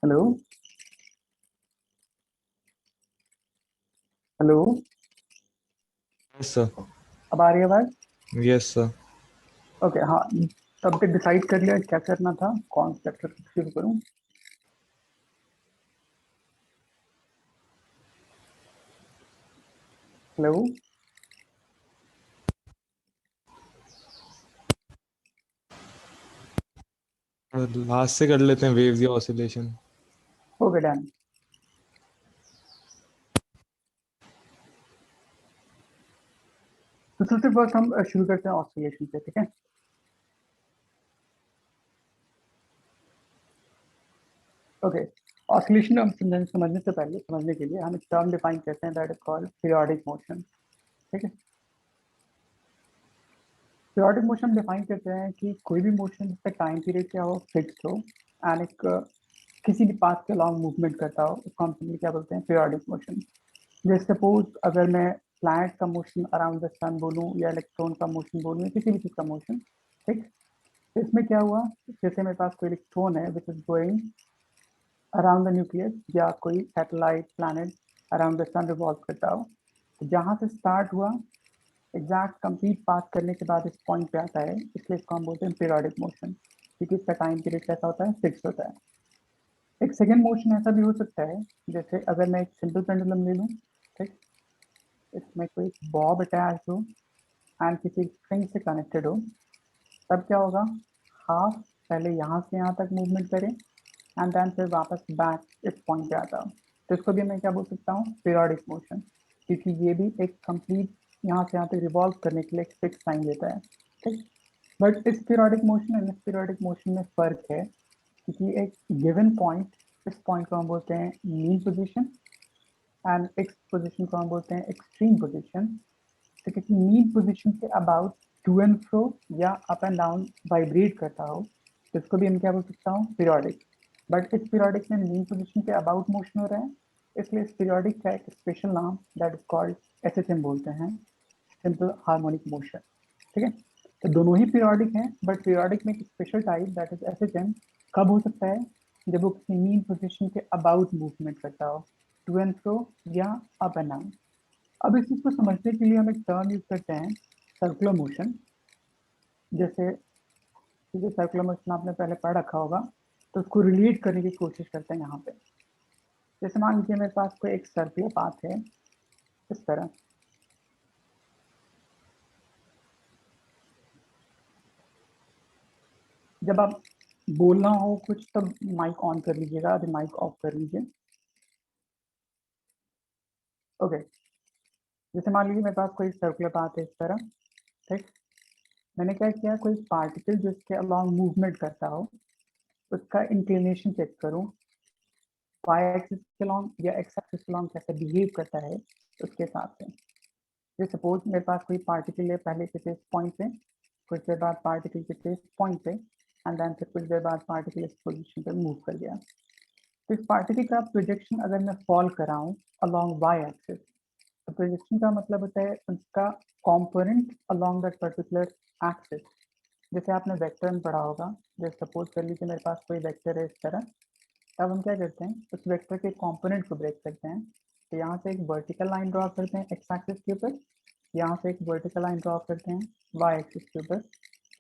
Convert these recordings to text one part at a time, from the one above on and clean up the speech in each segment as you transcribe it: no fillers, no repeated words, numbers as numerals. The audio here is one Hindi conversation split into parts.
हेलो। हेलो। Yes sir. अब आ रही है आवाज? Yes sir. ओके, हाँ। तब तक डिसाइड कर लिया क्या करना था, कौन चैप्टर शुरू करूं? हेलो। लास्ट से कर लेते हैं, वेव्स या ऑसिलेशन। Okay, done. तो सबसे फर्स्ट हम शुरू करते हैं ऑसिलेशन से, ठीक है? ओके। ऑसिलेशन हम समझने से पहले, समझने के लिए हम एक टर्म डिफाइन करते हैं, that is called periodic motion. ठीक है। पीरियोडिक मोशन डिफाइन करते हैं कि कोई भी मोशन जिसका टाइम पीरियड क्या हो, फिक्स हो, एंड एक किसी भी पाथ के अलॉन्ग मूवमेंट करता हो, उसको हम सिंपली क्या बोलते हैं, पीरियोडिक मोशन। जैसे सपोज अगर मैं प्लैनेट का मोशन अराउंड द सन बोलूँ, या इलेक्ट्रॉन का मोशन बोलूँ, या किसी भी चीज़ का मोशन, ठीक। तो इसमें क्या हुआ, जैसे मेरे पास कोई इलेक्ट्रॉन है which is going around the nucleus, या कोई satellite planet around the sun revolve करता हो, तो जहाँ से स्टार्ट हुआ, एग्जैक्ट कंप्लीट पास करने के बाद इस पॉइंट पे आता है, इसलिए इसको हम बोलते हैं पीरियोडिक मोशन, क्योंकि इसका टाइम पीरियड कैसा होता है, फिक्स होता है। एक सेकेंड मोशन ऐसा भी हो सकता है, जैसे अगर मैं एक सिंपल पेंडुलम ले लूँ, ठीक। इसमें कोई बॉब अटैच हो एंड किसी स्ट्रिंग से कनेक्टेड हो, तब क्या होगा, हाफ पहले यहाँ से यहाँ तक मूवमेंट करें एंड देन फिर वापस बैक इस पॉइंट पे आता हो, तो इसको भी मैं क्या बोल सकता हूँ, पीरियोडिक मोशन, क्योंकि ये भी एक कंप्लीट यहाँ से यहाँ तक रिवॉल्व करने के लिए एक फिक्स टाइम लेता है, ठीक। बट इस पीरियोडिक मोशन एंड इस पीरियोडिक मोशन में फर्क है, क्योंकि एक गिवन पॉइंट, इस पॉइंट को हम बोलते हैं mean position, and x position को हम बोलते हैं एक्सट्रीम पोजिशन। तो किसी मीन पोजीशन के अबाउट टू एंड फ्रो या अप एंड डाउन वाइब्रेट करता हो, तो इसको भी हम क्या बोल सकता हूँ, पीरियोडिक। बट इस पीरियोडिक में मीन पोजीशन के अबाउट मोशन हो रहा है, इसलिए इस पीरियोडिक का एक स्पेशल नाम दैट इज कॉल्ड एसएचएम बोलते हैं, सिंपल हार्मोनिक मोशन। ठीक है। तो दोनों ही पीरियोडिक हैं, बट पीरियोडिक में एक special type that is SHM कब हो सकता है, जब वो किसी मीन पोजीशन के अबाउट मूवमेंट करता हो, टू एंड फ्रो या अप एंड डाउन। अब इस चीज को समझने के लिए हम एक टर्म यूज करते हैं, सर्कुलर मोशन। जैसे जैसे सर्कुलर मोशन आपने पहले पढ़ रखा होगा, तो उसको रिलेट करने की कोशिश करते हैं यहाँ पे। जैसे मान लीजिए मेरे पास कोई एक सर्कुलर पाथ है, इस तरह। जब आप बोलना हो कुछ, तब माइक ऑन कर लीजिएगा, अभी माइक ऑफ कर लीजिए। ओके। जैसे मान लीजिए मेरे पास कोई सर्कुलर पाथ है, इस तरह, ठीक। मैंने क्या किया, कोई पार्टिकल जिसके अलॉन्ग मूवमेंट करता हो, उसका इंक्लिनेशन चेक करूं, वाई एक्सिस के लॉन्ग या एक्स एक्सिस के लॉन्ग कैसे बिहेव करता है, उसके हिसाब से। जैसे सपोज मेरे पास कोई पार्टिकल है, पहले किसी पॉइंट पे, कुछ देर बाद पार्टिकल किसी पॉइंट पे, एंड देन फिर कुछ देर बाद पार्टिकल इस पोजीशन पे मूव कर गया। तो इस पार्टिकल का प्रोजेक्शन अगर मैं फॉल कराऊं अलोंग वाई एक्सिस, तो प्रोजेक्शन का मतलब होता है उसका component along that particular axis. जैसे आपने वेक्टर में पढ़ा होगा, जैसे सपोज कर लीजिए मेरे पास कोई वेक्टर है इस तरह, तब हम क्या करते हैं, उस वेक्टर के कंपोनेंट को ब्रेक करते हैं। तो यहाँ से एक वर्टिकल लाइन ड्रॉ करते हैं एक्स एक्सिस के ऊपर, यहाँ से एक वर्टिकल लाइन ड्रॉ करते हैं वाई एक्सिस के ऊपर।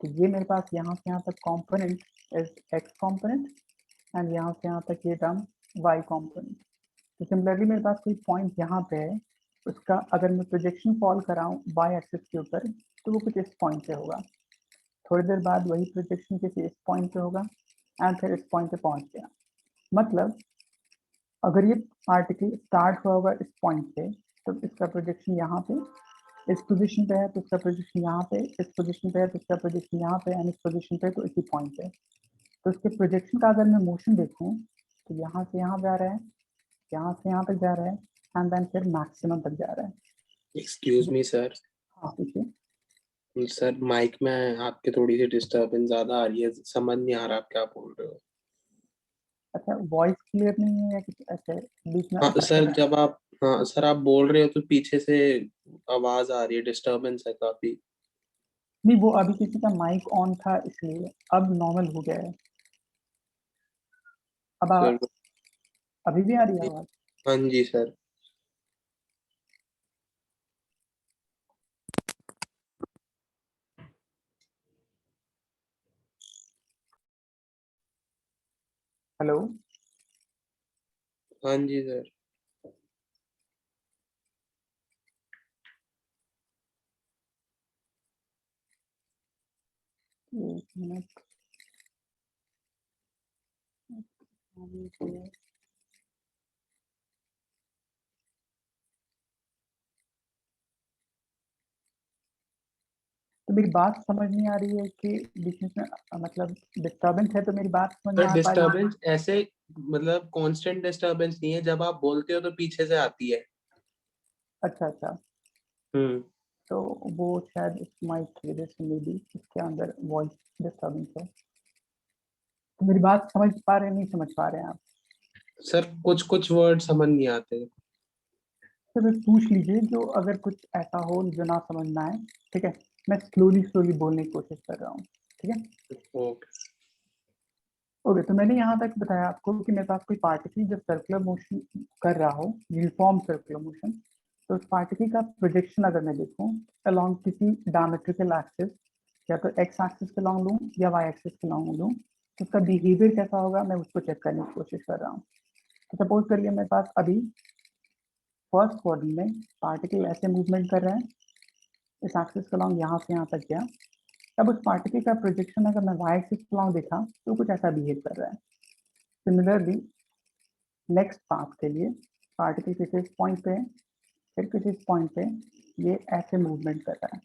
तो ये मेरे पास यहाँ से यहाँ तक component is x component, and यहाँ से यहाँ तक ये टर्म वाई कंपोनेंट। तो सिमिलरली मेरे पास कोई पॉइंट यहाँ पे है, उसका अगर मैं प्रोजेक्शन फॉल कराऊँ वाई एक्सिस के ऊपर, तो वो कुछ इस पॉइंट पे होगा। थोड़ी देर बाद वही प्रोजेक्शन किसी इस पॉइंट पे होगा, एंड फिर इस पॉइंट पे पहुंच गया। मतलब अगर ये पार्टिकल स्टार्ट हुआ होगा इस पॉइंट से, तो इसका प्रोजेक्शन यहाँ पे इस पोजीशन पे है, तो इसका प्रोजेक्शन यहाँ पे इस पोजीशन पे है, तो इसका प्रोजेक्शन यहाँ पे एंड इस पोजीशन पे, तो इसी पॉइंट पे। तो इसके प्रोजेक्शन का अगर मैं मोशन देखूँ, तो यहाँ से यहाँ जा रहा है, यहाँ से यहाँ तक जा रहा है, एंड देन फिर मैक्सिमम तक जा रहा है। Excuse me sir. हाँ, पूछिए। सर माइक में आपके थोड़ी सी डिस्टरबेंस ज्यादा आ रही है, समझ नहीं आ रहा आप क्या बोल रहे हो। अच्छा, वॉइस क्लियर नहीं है या कुछ ऐसे बीच में हाँ अटक सर, रहा है? जब आप, हाँ सर, आप बोल रहे हो तो पीछे से आवाज आ रही है, डिस्टरबेंस है काफी। नहीं, वो अभी किसी का माइक ऑन था इसलिए, अब नॉर्मल हो गया है। अब सर अभी भी आ रही है आवाज? हाँ जी सर। हेलो? हाँ जी सर। एक मिनट। तो मेरी बात समझ नहीं आ रही है कि बीच में मतलब डिस्टर्बेंस है, तो मेरी बात समझ में सर आ पा रही है? डिस्टरबेंस ऐसे मतलब कांस्टेंट डिस्टरबेंस नहीं है, जब आप बोलते हो तो पीछे से आती है। अच्छा अच्छा। हम्म। तो वो शायद इस माइक की वजह से मे बी इसके अंदर वॉइस डिस्टर्बेंस है। तो मेरी बात समझ पा रहे हैं, नहीं समझ पा रहे हैं आप? सर कुछ कुछ वर्ड समझ नहीं आते। तो बस पूछ लीजिए जो अगर कुछ ऐसा हो जो ना समझ में आए। ठीक है, मैं स्लोली स्लोली बोलने की कोशिश कर रहा हूँ। ठीक है। ओके। ओके, तो मैंने यहाँ तक बताया आपको कि मेरे पास कोई पार्टिकल जब सर्कुलर मोशन कर रहा हो, यूनिफॉर्म सर्कुलर मोशन, तो उस पार्टिकल का प्रोजेक्शन अगर मैं देखूँ अलोंग किसी डायमेट्रिकल एक्सिस, या तो एक्स एक्सिस के लॉन्ग लूँ या वाई एक्सिस के लॉन्ग लूँ, तो उसका बिहेवियर कैसा होगा मैं उसको चेक करने की कोशिश कर रहा हूँ। तो सपोज करिए मेरे पास अभी फर्स्ट क्वाड्रेंट में पार्टिकल ऐसे मूवमेंट कर रहा है, इस एक्सिस का लॉन्ग यहाँ से यहाँ तक गया। तब उस पार्टिकल का प्रोजेक्शन अगर मैं वाई एक्सिस का लॉन्ग देखा तो कुछ ऐसा बिहेव कर रहा है। सिमिलरली नेक्स्ट पाथ के लिए पार्टिकल किसी इस पॉइंट पे है, फिर किसी इस पॉइंट पे ये ऐसे मूवमेंट कर रहा है।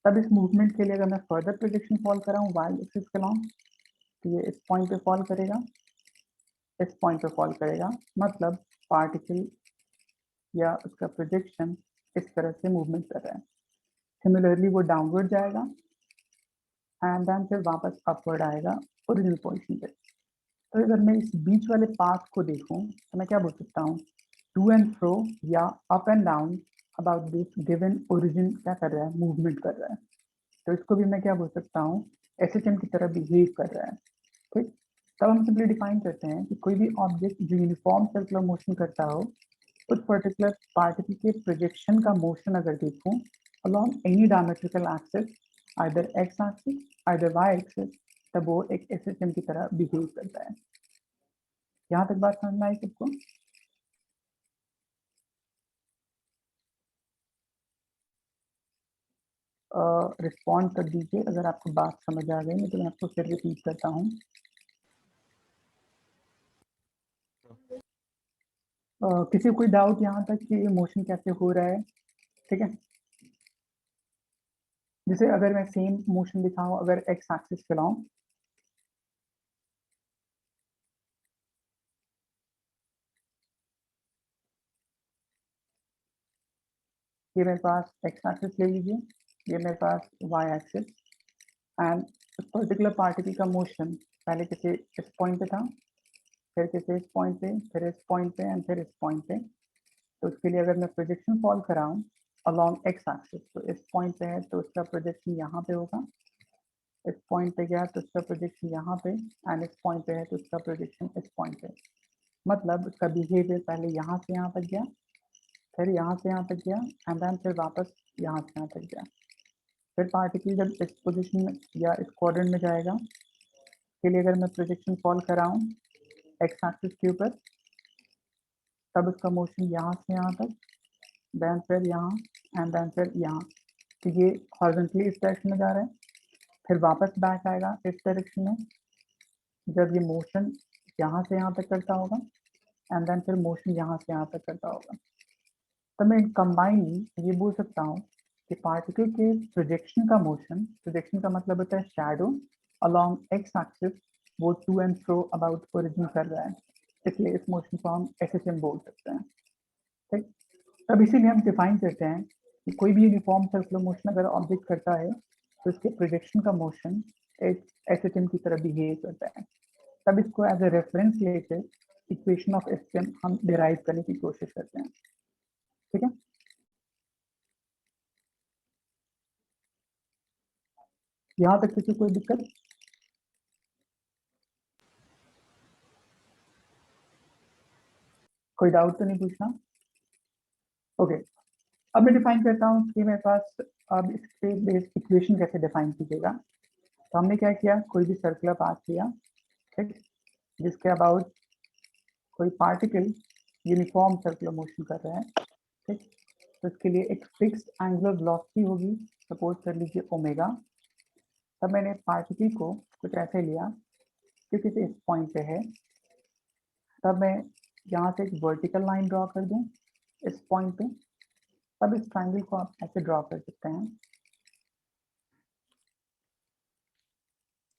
तब इस मूवमेंट के लिए अगर मैं फर्दर प्रोजेक्शन फॉल कर रहा हूँ वाई एक्सिस के लॉन्ग, तो ये इस पॉइंट पे फॉल करेगा, इस पॉइंट पे फॉल करेगा, मतलब पार्टिकल या उसका प्रोजेक्शन इस तरह से मूवमेंट कर रहा है। सिमिलरली वो डाउनवर्ड जाएगा एंड देन फिर वापस अपवर्ड आएगा ओरिजिनल पोजीशन पे। तो अगर मैं इस बीच वाले पाथ को देखूं तो मैं क्या बोल सकता हूँ, टू एंड फ्रो या up and down about this given origin क्या कर रहा है, मूवमेंट कर रहा है। तो इसको भी मैं क्या बोल सकता हूँ, एसएचएम की तरह बिहेव कर रहा है। ठीक। तब हम सिंपली डिफाइन करते हैं कि कोई भी ऑब्जेक्ट जो यूनिफॉर्म सर्कुलर मोशन करता हो, उस पर्टिकुलर पार्टिकल के प्रोजेक्शन का मोशन अगर देखूं along any diametrical axis, either x axis, either y axis, तब वो एक एसएचएम की तरह बिहेव करता है। यहाँ तक बात समझ में आई सबको? रिस्पॉन्ड कर दीजिए अगर आपको बात समझ आ गई, नहीं तो मैं आपको फिर रिपीट करता हूँ। किसी को कोई डाउट यहाँ तक कि ये मोशन कैसे हो रहा है? ठीक है। जैसे अगर मैं सेम मोशन दिखाऊं, अगर एक्स एक्सिस चलाऊं, ये मेरे पास एक्स एक्सिस ले लीजिए, ये मेरे पास वाई एक्सिस, एंड उस पर्टिकुलर पार्टिकल का मोशन पहले किसी इस पॉइंट पे था, फिर किसी इस पॉइंट पे, फिर इस पॉइंट पे एंड फिर इस पॉइंट पे। तो उसके लिए अगर मैं प्रोजेक्शन फॉल कराऊं अलॉन्ग एक्स एक्सिस, तो इस पॉइंट पे है तो उसका प्रोजेक्शन यहाँ पे होगा, इस पॉइंट पे गया तो उसका प्रोजेक्शन यहाँ पे, एंड इस पॉइंट पे है तो उसका प्रोजेक्शन इस पॉइंट पे। मतलब उसका बिहेवियर पहले यहाँ से यहाँ तक गया, फिर यहाँ से यहाँ तक गया, एंड देन फिर वापस यहाँ से यहाँ तक गया। फिर पार्टिकल जब इस पोजीशन में या इस क्वाड्रेंट में जाएगा, के लिए अगर मैं प्रोजेक्शन फॉल कराऊं एक्स एक्सिस के ऊपर, तब उसका मोशन यहाँ से यहाँ तक, देन फिर यहाँ एंड देन फिर यहाँ। तो ये हॉरिजॉन्टली इस डायरेक्शन में जा रहा है, फिर वापस बैक आएगा इस डायरेक्शन में, जब ये मोशन यहाँ से यहाँ तक करता होगा, एंड देन फिर मोशन यहाँ से यहाँ तक करता होगा। तो मैं कंबाइनली ये बोल सकता हूँ कि पार्टिकल के प्रोजेक्शन का मोशन, प्रोजेक्शन का मतलब होता है शैडो अलोंग एक्स एक्सिस, वो to and fro about origin कर रहा है, इसलिए इस मोशन को हम एसएचएम बोल सकते हैं। ठीक। तब इसीलिए हम डिफाइन करते हैं कि कोई भी यूनिफॉर्म सर्कुलर मोशन अगर ऑब्जेक्ट करता है तो इसके प्रोजेक्शन का मोशन एक एसएचएम की तरह बिहेव करता है। तब इसको एज ए रेफरेंस लेकर इक्वेशन ऑफ एसएचएम हम डिराइव करने की कोशिश करते हैं। ठीक है। यहाँ तक किसी को कोई दिक्कत? कोई डाउट तो नहीं पूछना? ओके, अब मैं डिफाइन करता हूँ कि मेरे पास अब इस पे बेस्ड इक्वेशन कैसे डिफाइन कीजिएगा। तो हमने क्या किया, कोई भी सर्कुलर पाथ लिया, ठीक, जिसके अबाउट कोई पार्टिकल यूनिफॉर्म सर्कुलर मोशन कर रहा है, ठीक। तो इसके लिए एक फिक्स्ड एंगुलर वेलोसिटी होगी, सपोज कर लीजिए ओमेगा। तब मैंने पार्टिकल को कुछ ऐसे लिया क्योंकि इस पॉइंट पे है, तब मैं यहाँ से एक वर्टिकल लाइन ड्रॉ कर दूँ इस पॉइंट पे। तब इस ट्रायंगल को आप ऐसे ड्रॉ कर सकते हैं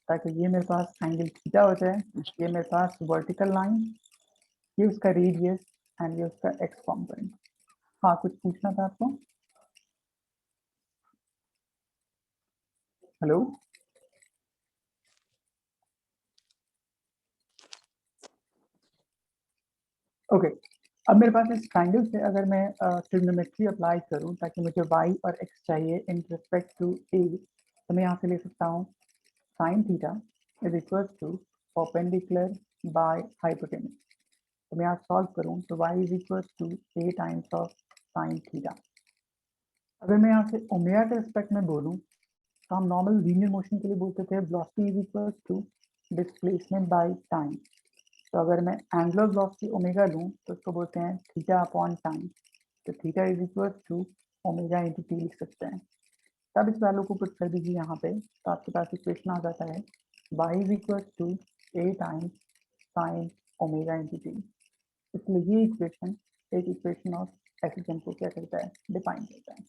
ताकि ये मेरे पास एंगल थीटा हो जाए। ये मेरे पास वर्टिकल लाइन, ये उसका रेडियस एंड ये उसका एक्स कॉम्पोनेंट। हाँ, कुछ पूछना था आपको? Hello, okay. अब मेरे पास इस ट्रायंगल से अगर मैं ट्रिग्नोमेट्री अप्लाई करूं ताकि मुझे y और x चाहिए इन रिस्पेक्ट टू a, तो मैं यहाँ से ले सकता हूँ sin theta is equal to perpendicular by hypotenuse. तो मैं यहाँ सॉल्व करूँ तो y is equal to a times of sin theta. अगर मैं यहाँ से ओमेगा के रिस्पेक्ट में बोलूँ तो हम नॉर्मल लीनियर मोशन के लिए बोलते थे velocity is equal to displacement by time. तो अगर मैं एंगुलर वेलोसिटी ओमेगा लूँ तो उसको बोलते हैं थीटा अपॉन टाइम। तो theta is equal to omega into T लिख सकते हैं। तब इस वैल्यू को पुट कर दीजिए यहाँ पे, तो आपके पास इक्वेशन आ जाता है y is equal to a times sine omega into T. इसलिए ये इक्वेशन एक इक्वेशन ऑफ एसिस्टेंट को क्या करता है, डिफाइन करता है।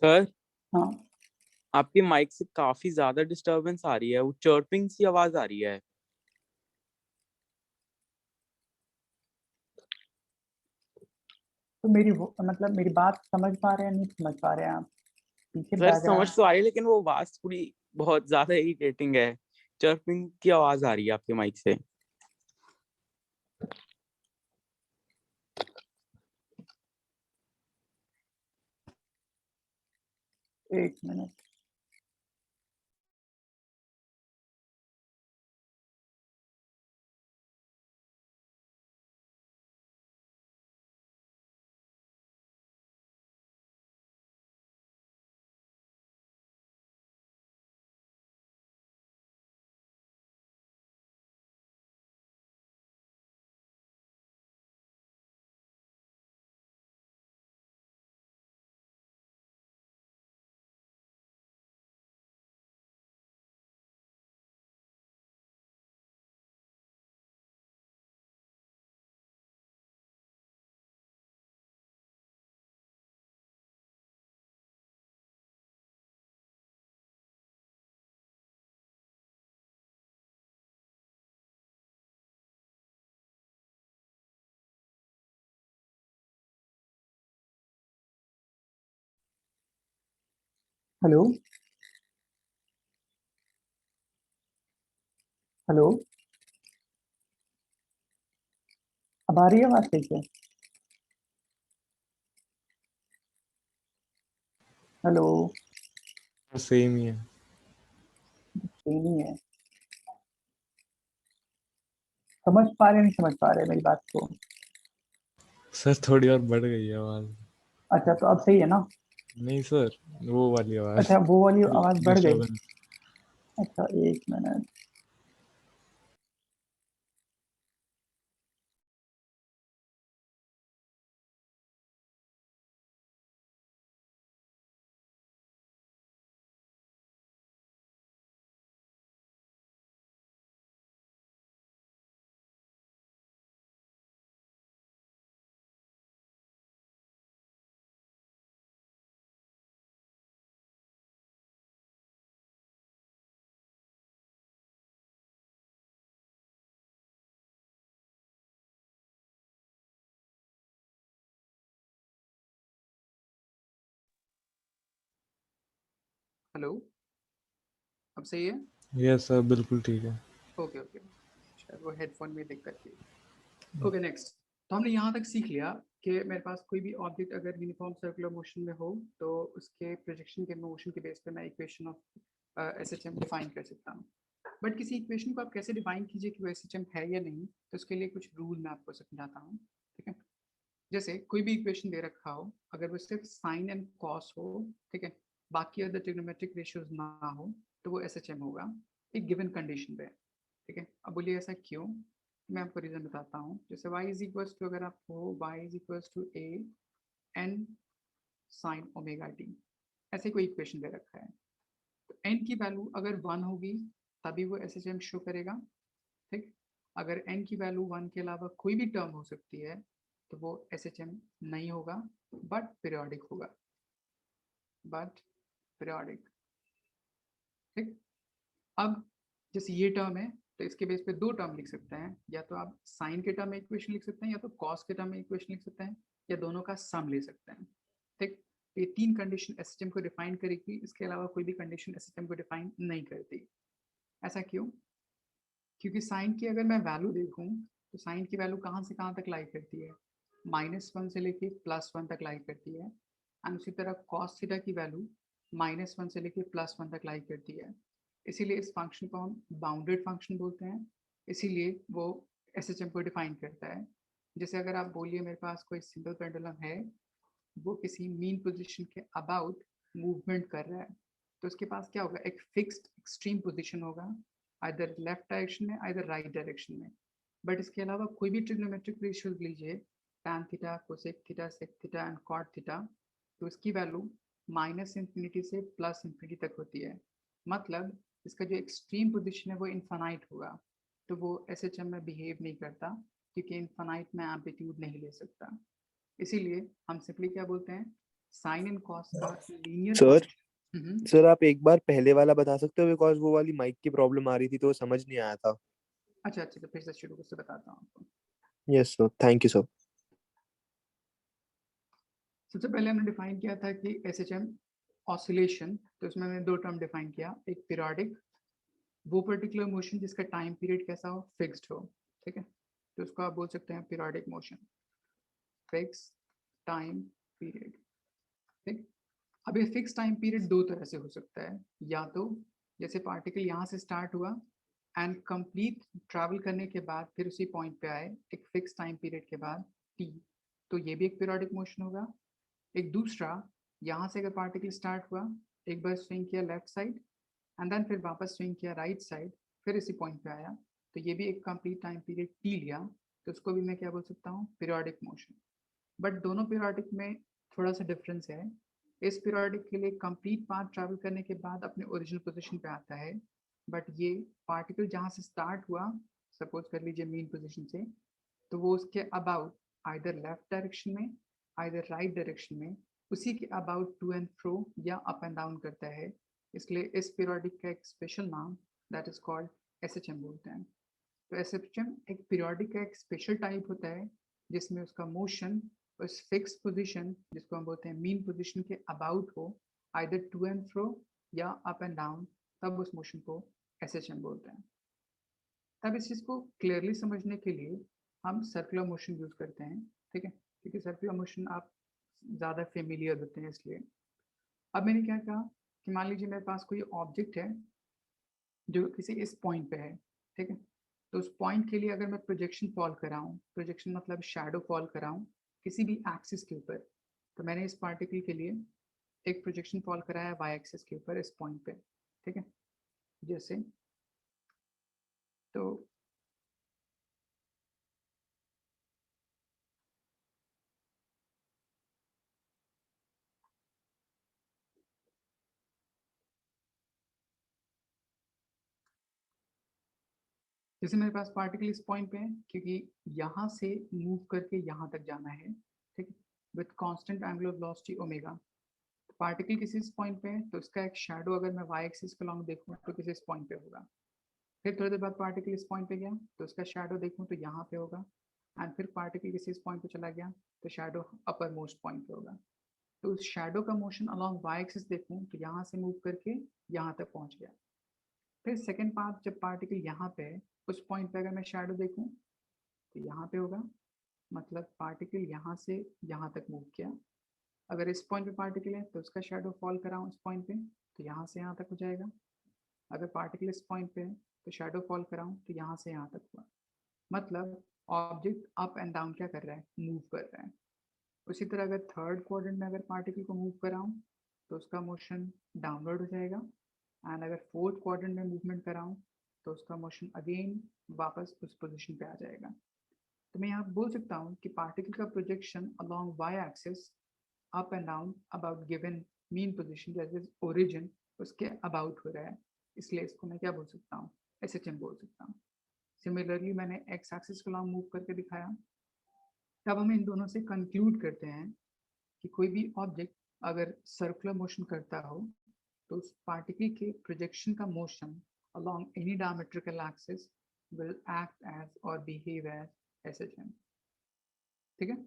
सर हाँ, आपके माइक से काफी ज्यादा डिस्टरबेंस आ रही है, वो चर्पिंग सी आवाज आ रही है। तो मेरी मतलब मेरी बात समझ पा रहे हैं, नहीं समझ पा रहे हैं आप? पीछे सर समझ बैकग्राउंड तो आ रही है लेकिन वो आवाज पूरी बहुत ज्यादा इरिटेटिंग है। चर्पिंग की आवाज आ रही है आपके माइक से। एक मिनट। हेलो, हेलो, अब आ रही है आवाज ठीक है? हेलो, सेम ही है। नहीं है। समझ पा रहे नहीं समझ पा रहे मेरी बात को? सर थोड़ी और बढ़ गई है आवाज। अच्छा, तो अब सही है ना? नहीं सर, वो वाली आवाज अच्छा, वो वाली आवाज बढ़ गई। डिस्टर्बेंस। अच्छा, एक मिनट। हेलो, अब सही है? यस सर, बिल्कुल ठीक है। ओके ओके, शायद वो हेडफोन में दिक्कत थी। Okay next. तो हमने यहाँ तक सीख लिया कि मेरे पास कोई भी ऑब्जेक्ट अगर यूनिफॉर्म सर्कुलर मोशन में हो तो उसके प्रोजेक्शन के मोशन के बेस पे मैं इक्वेशन ऑफ एसएचएम डिफाइन कर सकता हूँ। बट किसी इक्वेशन को आप कैसे डिफाइन कीजिए कि वो एसएचएम है या नहीं, तो उसके लिए कुछ रूल मैं आपको समझाता हूँ, ठीक है। जैसे कोई भी इक्वेशन दे रखा हो, अगर वो सिर्फ साइन एंड कॉस हो, ठीक है, बाकी अदर ट्रिग्नोमेट्रिक रेशियोज ना हो, तो वो SHM होगा एक गिवन कंडीशन पे, ठीक है। अब बोलिए ऐसा क्यों, मैं आपको रीजन बताता हूँ। जैसे y इज इक्वल्स टू, अगर आप हो y is equals to a n sine omega t, ऐसे कोई इक्वेशन दे रखा है, तो n की वैल्यू अगर 1 होगी तभी वो SHM शो करेगा, ठीक। अगर n की वैल्यू 1 के अलावा कोई भी टर्म हो सकती है तो वो SHM नहीं होगा, बट पीरियोडिक होगा, बट पीरियोडिक, ठीक। अब जैसे ये टर्म है तो इसके बेस पे दो टर्म लिख सकते हैं, या तो आप साइन के टर्म में इक्वेशन लिख सकते हैं, या तो कॉस के टर्म में इक्वेशन लिख सकते हैं, या दोनों का सम ले सकते हैं, ठीक। ये तीन कंडीशन SHM को डिफाइन करेगी, इसके अलावा कोई भी कंडीशन SHM को डिफाइन नहीं करती। ऐसा क्यों? क्योंकि साइन की अगर मैं वैल्यू देखूं तो साइन की वैल्यू कहाँ से कहाँ तक लाई करती है, -1 से लेके +1 तक लाई करती है, एंड उसी तरह कॉस थीटा की वैल्यू -1 से लेके +1 तक लाई करती है। इसीलिए इस फंक्शन को हम बाउंडेड फंक्शन बोलते हैं, इसीलिए वो SHM को डिफाइन करता है। जैसे अगर आप बोलिए मेरे पास कोई सिंगल पेंडुलम है, वो किसी मीन पोजीशन के अबाउट मूवमेंट कर रहा है, तो उसके पास क्या होगा, एक फिक्स्ड एक्सट्रीम पोजीशन होगा, आइदर लेफ्ट डायरेक्शन में आइदर राइट डायरेक्शन में। बट इसके अलावा कोई भी ट्रिग्नोमेट्रिक रेशियोज लीजिए, tan theta, cosec theta, sec theta and cot theta, तो इसकी वैल्यू -इंफिनिटी से +इंफिनिटी तक होती है। मतलब इसका जो एक्सट्रीम पोजीशन है वो इन्फानाइट होगा, तो वो SHM में बिहेव नहीं करता, क्योंकि इन्फानाइट में एम्पलीट्यूड नहीं ले सकता। इसीलिए हम सिंपली क्या बोलते हैं, साइन एंड कॉस का लीनियर सर आप एक बार पहले वाला बता सकते हो, बिकॉज वो वाली माइक की प्रॉब्लम आ रही थी तो वो समझ नहीं आया था। अच्छा, तो फिर से शुरू से बताता हूँ आपको। Yes sir, thank you sir. सबसे पहले हमने डिफाइन किया था कि SHM ऑसिलेशन, तो इसमें मैंने दो टर्म डिफाइन किया, एक पीरियोडिक, वो पर्टिकुलर मोशन जिसका टाइम पीरियड कैसा हो, फिक्स्ड हो, ठीक है, तो उसको आप बोल सकते हैं periodic motion, fix time period, ठीक। अब ये फिक्स टाइम पीरियड दो तरह से हो सकता है, या तो जैसे पार्टिकल यहाँ से स्टार्ट हुआ एंड कंप्लीट ट्रैवल करने के बाद फिर उसी पॉइंट पे आए एक फिक्स टाइम पीरियड के बाद t, तो ये भी एक पीरियोडिक मोशन होगा। एक दूसरा, यहाँ से अगर पार्टिकल स्टार्ट हुआ, एक बार स्विंग किया लेफ्ट साइड एंड देन फिर वापस स्विंग किया राइट साइड, फिर इसी पॉइंट पे आया, तो ये भी एक कंप्लीट टाइम पीरियड t लिया, तो उसको भी मैं क्या बोल सकता हूँ, पीरियोडिक मोशन। बट दोनों पीरियोडिक में थोड़ा सा डिफरेंस है। इस पीरियोडिक के लिए कंप्लीट पाथ ट्रैवल करने के बाद अपने ओरिजिनल पोजीशन पे आता है, बट ये पार्टिकल जहाँ से स्टार्ट हुआ, सपोज कर लीजिए मीन पोजीशन से, तो वो उसके अबाउट आइदर लेफ्ट डायरेक्शन में आइदर राइट डायरेक्शन में उसी के अबाउट टू एंड फ्रो या अप एंड डाउन करता है। इसलिए इस पीरियोडिक का एक स्पेशल नाम दैट इज कॉल्ड SHM बोलते हैं। तो SHM एक पीरियोडिक का एक स्पेशल टाइप होता है जिसमें उसका मोशन उस फिक्स पोजीशन जिसको हम बोलते हैं मीन पोजीशन के अबाउट हो, आइदर टू एंड फ्रो या अप एंड डाउन, तब उस मोशन को SHM बोलते हैं। तब इस चीज़ को क्लियरली समझने के लिए हम सर्कुलर मोशन यूज़ करते हैं, ठीक है, क्योंकि सर्कुलर मोशन आप ज़्यादा फेमिलियर होते हैं इसलिए। अब मैंने क्या कहा कि मान लीजिए मेरे पास कोई ऑब्जेक्ट है जो किसी इस पॉइंट पे है, ठीक है, तो उस पॉइंट के लिए अगर मैं प्रोजेक्शन फॉल कराऊँ, प्रोजेक्शन मतलब शैडो फॉल कराऊँ किसी भी एक्सिस के ऊपर, तो मैंने इस पार्टिकल के लिए एक प्रोजेक्शन फॉल कराया y एक्सिस के ऊपर इस पॉइंट पे, ठीक है, जैसे तो जैसे मेरे पास पार्टिकल इस पॉइंट पे है, क्योंकि यहाँ से मूव करके यहाँ तक जाना है, ठीक है, with constant angular velocity omega. Particle किसी इस पॉइंट पे है तो उसका एक शैडो अगर मैं y एक्सिस के लॉन्ग देखूँ तो किसी इस पॉइंट पे होगा। फिर थोड़ी देर बाद पार्टिकल इस पॉइंट पे गया तो उसका शैडो देखूँ तो यहाँ पे होगा, एंड फिर पार्टिकल किसी इस पॉइंट पे चला गया तो शैडो अपर मोस्ट पॉइंट पे होगा। तो उस शैडो का मोशन अलॉन्ग y एक्सिस देखूँ तो यहाँ से मूव करके यहाँ तक पहुँच गया। फिर सेकेंड पार्ट, जब पार्टिकल यहाँ पे है उस पॉइंट पे अगर मैं शैडो देखूँ तो यहाँ पे होगा, मतलब पार्टिकल यहाँ से यहाँ तक मूव किया। अगर इस पॉइंट पे पार्टिकल है तो उसका शैडो फॉल कराऊँ इस पॉइंट पे तो यहाँ से यहाँ तक हो जाएगा। अगर पार्टिकल इस पॉइंट पे है तो शैडो फॉल कराऊँ तो यहाँ से यहाँ तक हुआ। मतलब ऑब्जेक्ट अप एंड डाउन क्या कर रहा है, मूव कर रहा है। उसी तरह अगर थर्ड क्वाड्रेंट में अगर पार्टिकल को मूव कराऊं तो उसका मोशन डाउनवर्ड हो जाएगा, एंड अगर फोर्थ क्वाड्रेंट में मूवमेंट कराऊं तो उसका मोशन अगेन वापस उस पोजीशन पे आ जाएगा। तो मैं यहाँ बोल सकता हूँ कि पार्टिकल का projection along Y axis up and down about given mean position, जैसे ओरिजिन उसके अबाउट हो रहा है, इसलिए इसको मैं क्या बोल सकता हूँ, SHM बोल सकता हूँ। सिमिलरली मैंने एक्स एक्सिस को लॉन्ग मूव करके दिखाया। तब हम इन दोनों से कंक्लूड करते हैं कि कोई भी ऑब्जेक्ट अगर सर्कुलर मोशन करता हो तो उस पार्टिकल के प्रोजेक्शन का motion along any diametrical axis will act as or behave as SHM। ठीक है?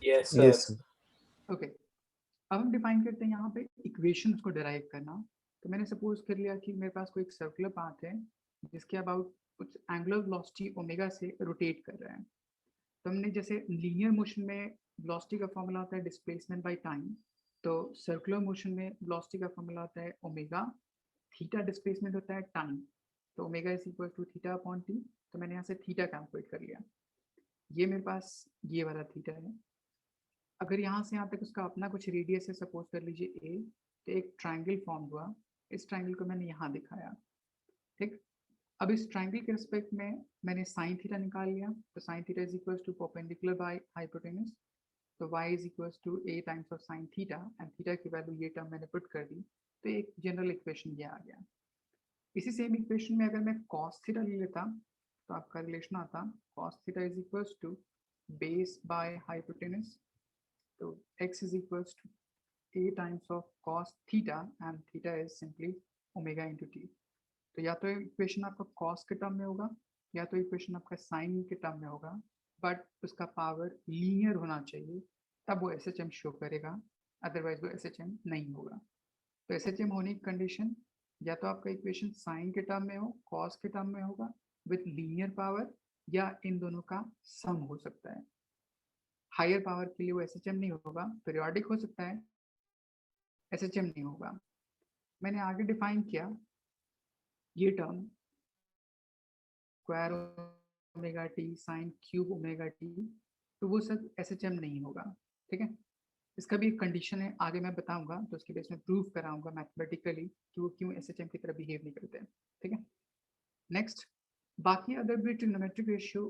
Yes yes sir. Sir. Okay, अब हम डिफाइन करते हैं यहाँ पे इक्वेशंस को डिराइव करना। तो मैंने सपोज कर लिया कि मेरे पास कोई एक सर्कुलर पाथ है जिसके अबाउट कुछ एंगुलर वेलोसिटी ओमेगा से रोटेट कर रहा है। तो हमने जैसे लीनियर मोशन में वेलोसिटी का फॉर्मूला होता है डिस्प्लेसमेंट बाय टाइम, तो सर्कुलर मोशन में वेलोसिटी का फॉर्मूला होता है ओमेगा, थीटा डिस्प्लेसमेंट होता है टाइम, तो omega is equal to theta upon T. तो मैंने यहाँ से थीटा कैलकुलेट कर लिया। ये मेरे पास ये वाला थीटा है। अगर यहाँ से यहाँ तक उसका अपना कुछ रेडियस है, सपोज कर लीजिए ए, तो एक ट्राइंगल फॉर्म हुआ। इस ट्राइंगल को मैंने यहाँ दिखाया। ठीक, अब इस ट्राइंगल के रिस्पेक्ट में मैंने साइन थीटा निकाल लिया। तो sine theta is equal to perpendicular by hypotenuse, तो y is equal to a times of sine theta, and theta की वैल्यू ये टर्म मैंने पुट कर दी, तो एक जनरल इक्वेशन ये आ गया। इसी सेम इक्वेशन में अगर मैं cos थीटा ले लेता तो आपका रिलेशन आता cos theta is equal to base by hypotenuse, तो x is equal to a times of cos theta, and theta is simply omega into T. तो या तो इक्वेशन आपका cos के टर्म में होगा या तो इक्वेशन आपका साइन के टर्म में होगा, बट उसका पावर लीनियर होना चाहिए, तब वो SHM शो करेगा, अदरवाइज वो SHM नहीं होगा। तो SHM होने की कंडीशन या तो आपका इक्वेशन साइन के टर्म में हो, cos के टर्म में होगा विथ लीनियर पावर, या इन दोनों का सम हो सकता है। हायर पावर के लिए वो SHM नहीं होगा, पीरियोडिक हो सकता है, SHM नहीं होगा। मैंने आगे डिफाइन किया ये term square omega T sine cube omega T, तो वो सब SHM नहीं होगा। ठीक है, इसका भी एक कंडीशन है, आगे मैं बताऊंगा, तो उसके बेस में प्रूव कराऊंगा मैथमेटिकली कि वो क्यों SHM की तरह बिहेव नहीं करते हैं। ठीक है, नेक्स्ट, बाकी अदर भी ट्रिग्नोमेट्रिक रेशियो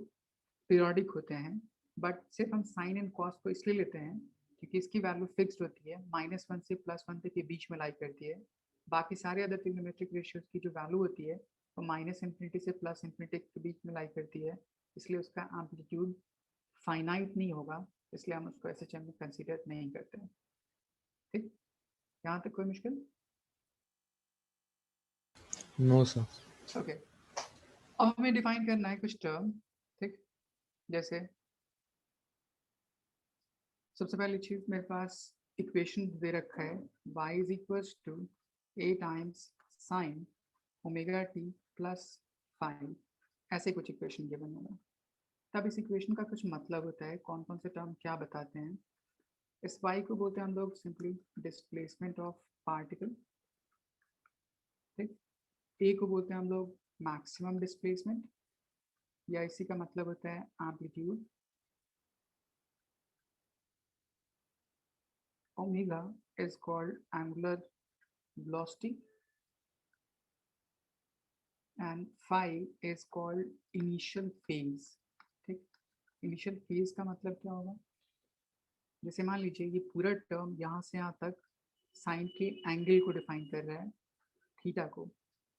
पीरियोडिक होते हैं, बट सिर्फ हम साइन एंड कॉस को इसलिए लेते हैं क्योंकि इसकी वैल्यू फिक्स्ड होती है, -1 से +1 तक के बीच में लाई करती है। बाकी सारे अदर ट्रिग्नोमेट्रिक रेशियोज की जो वैल्यू होती है वो -∞ से +∞ के बीच में लाई करती है, इसलिए उसका एम्पलीट्यूड फाइनाइट नहीं होगा, इसलिए हम उसको SHM में कंसीडर नहीं करते हैं। ठीक, यहाँ तक कोई मुश्किल? No sir. ओके, अब हमें डिफाइन करना है कुछ टर्म। ठीक, जैसे सबसे पहली चीज मेरे पास इक्वेशन दे रखा है y is equal to a times sine omega T plus 5, ऐसे कुछ इक्वेशन गिवन होगा। तब इस इक्वेशन का कुछ मतलब होता है, कौन कौन से टर्म क्या बताते हैं। इस y को बोलते हैं हम लोग सिंपली डिस्प्लेसमेंट ऑफ पार्टिकल। ठीक, a को बोलते हैं हम लोग मैक्सिमम डिस्प्लेसमेंट, या इसी का मतलब होता है amplitude. Omega is called angular velocity and phi is called initial phase। ठीक, इनिशियल फेज का मतलब क्या होगा, जैसे मान लीजिए ये पूरा टर्म यहाँ से यहाँ तक साइन के एंगल को डिफाइन कर रहा है, थीटा को,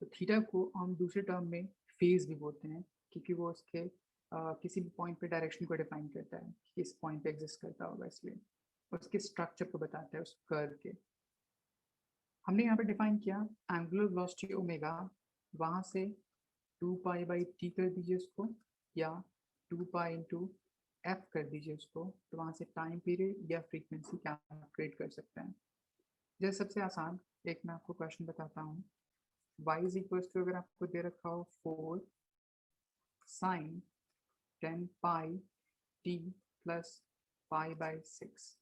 तो थीटा को हम दूसरे टर्म में फेज भी बोलते हैं क्योंकि वो उसके किसी भी पॉइंट पे डायरेक्शन को डिफाइन करता है कि इस पॉइंट पे एग्जिस्ट करता होगा, इसलिए उसके स्ट्रक्चर को बताता है उस कर्व के। हमने यहाँ पे डिफाइन किया एंगुलर वेलोसिटी ओमेगा, वहाँ से 2 पाई बाई टी कर दीजिए उसको, या 2 पाई इंटू एफ कर दीजिए उसको, तो वहाँ से टाइम पीरियड या फ्रीक्वेंसी कैलकुलेट कर सकते हैं। जैसे सबसे आसान एक मैं आपको क्वेश्चन बताता हूँ, y इज इक्वल टू अगर आपको दे रखा हो 4 sine 10 pi T plus pi by 6,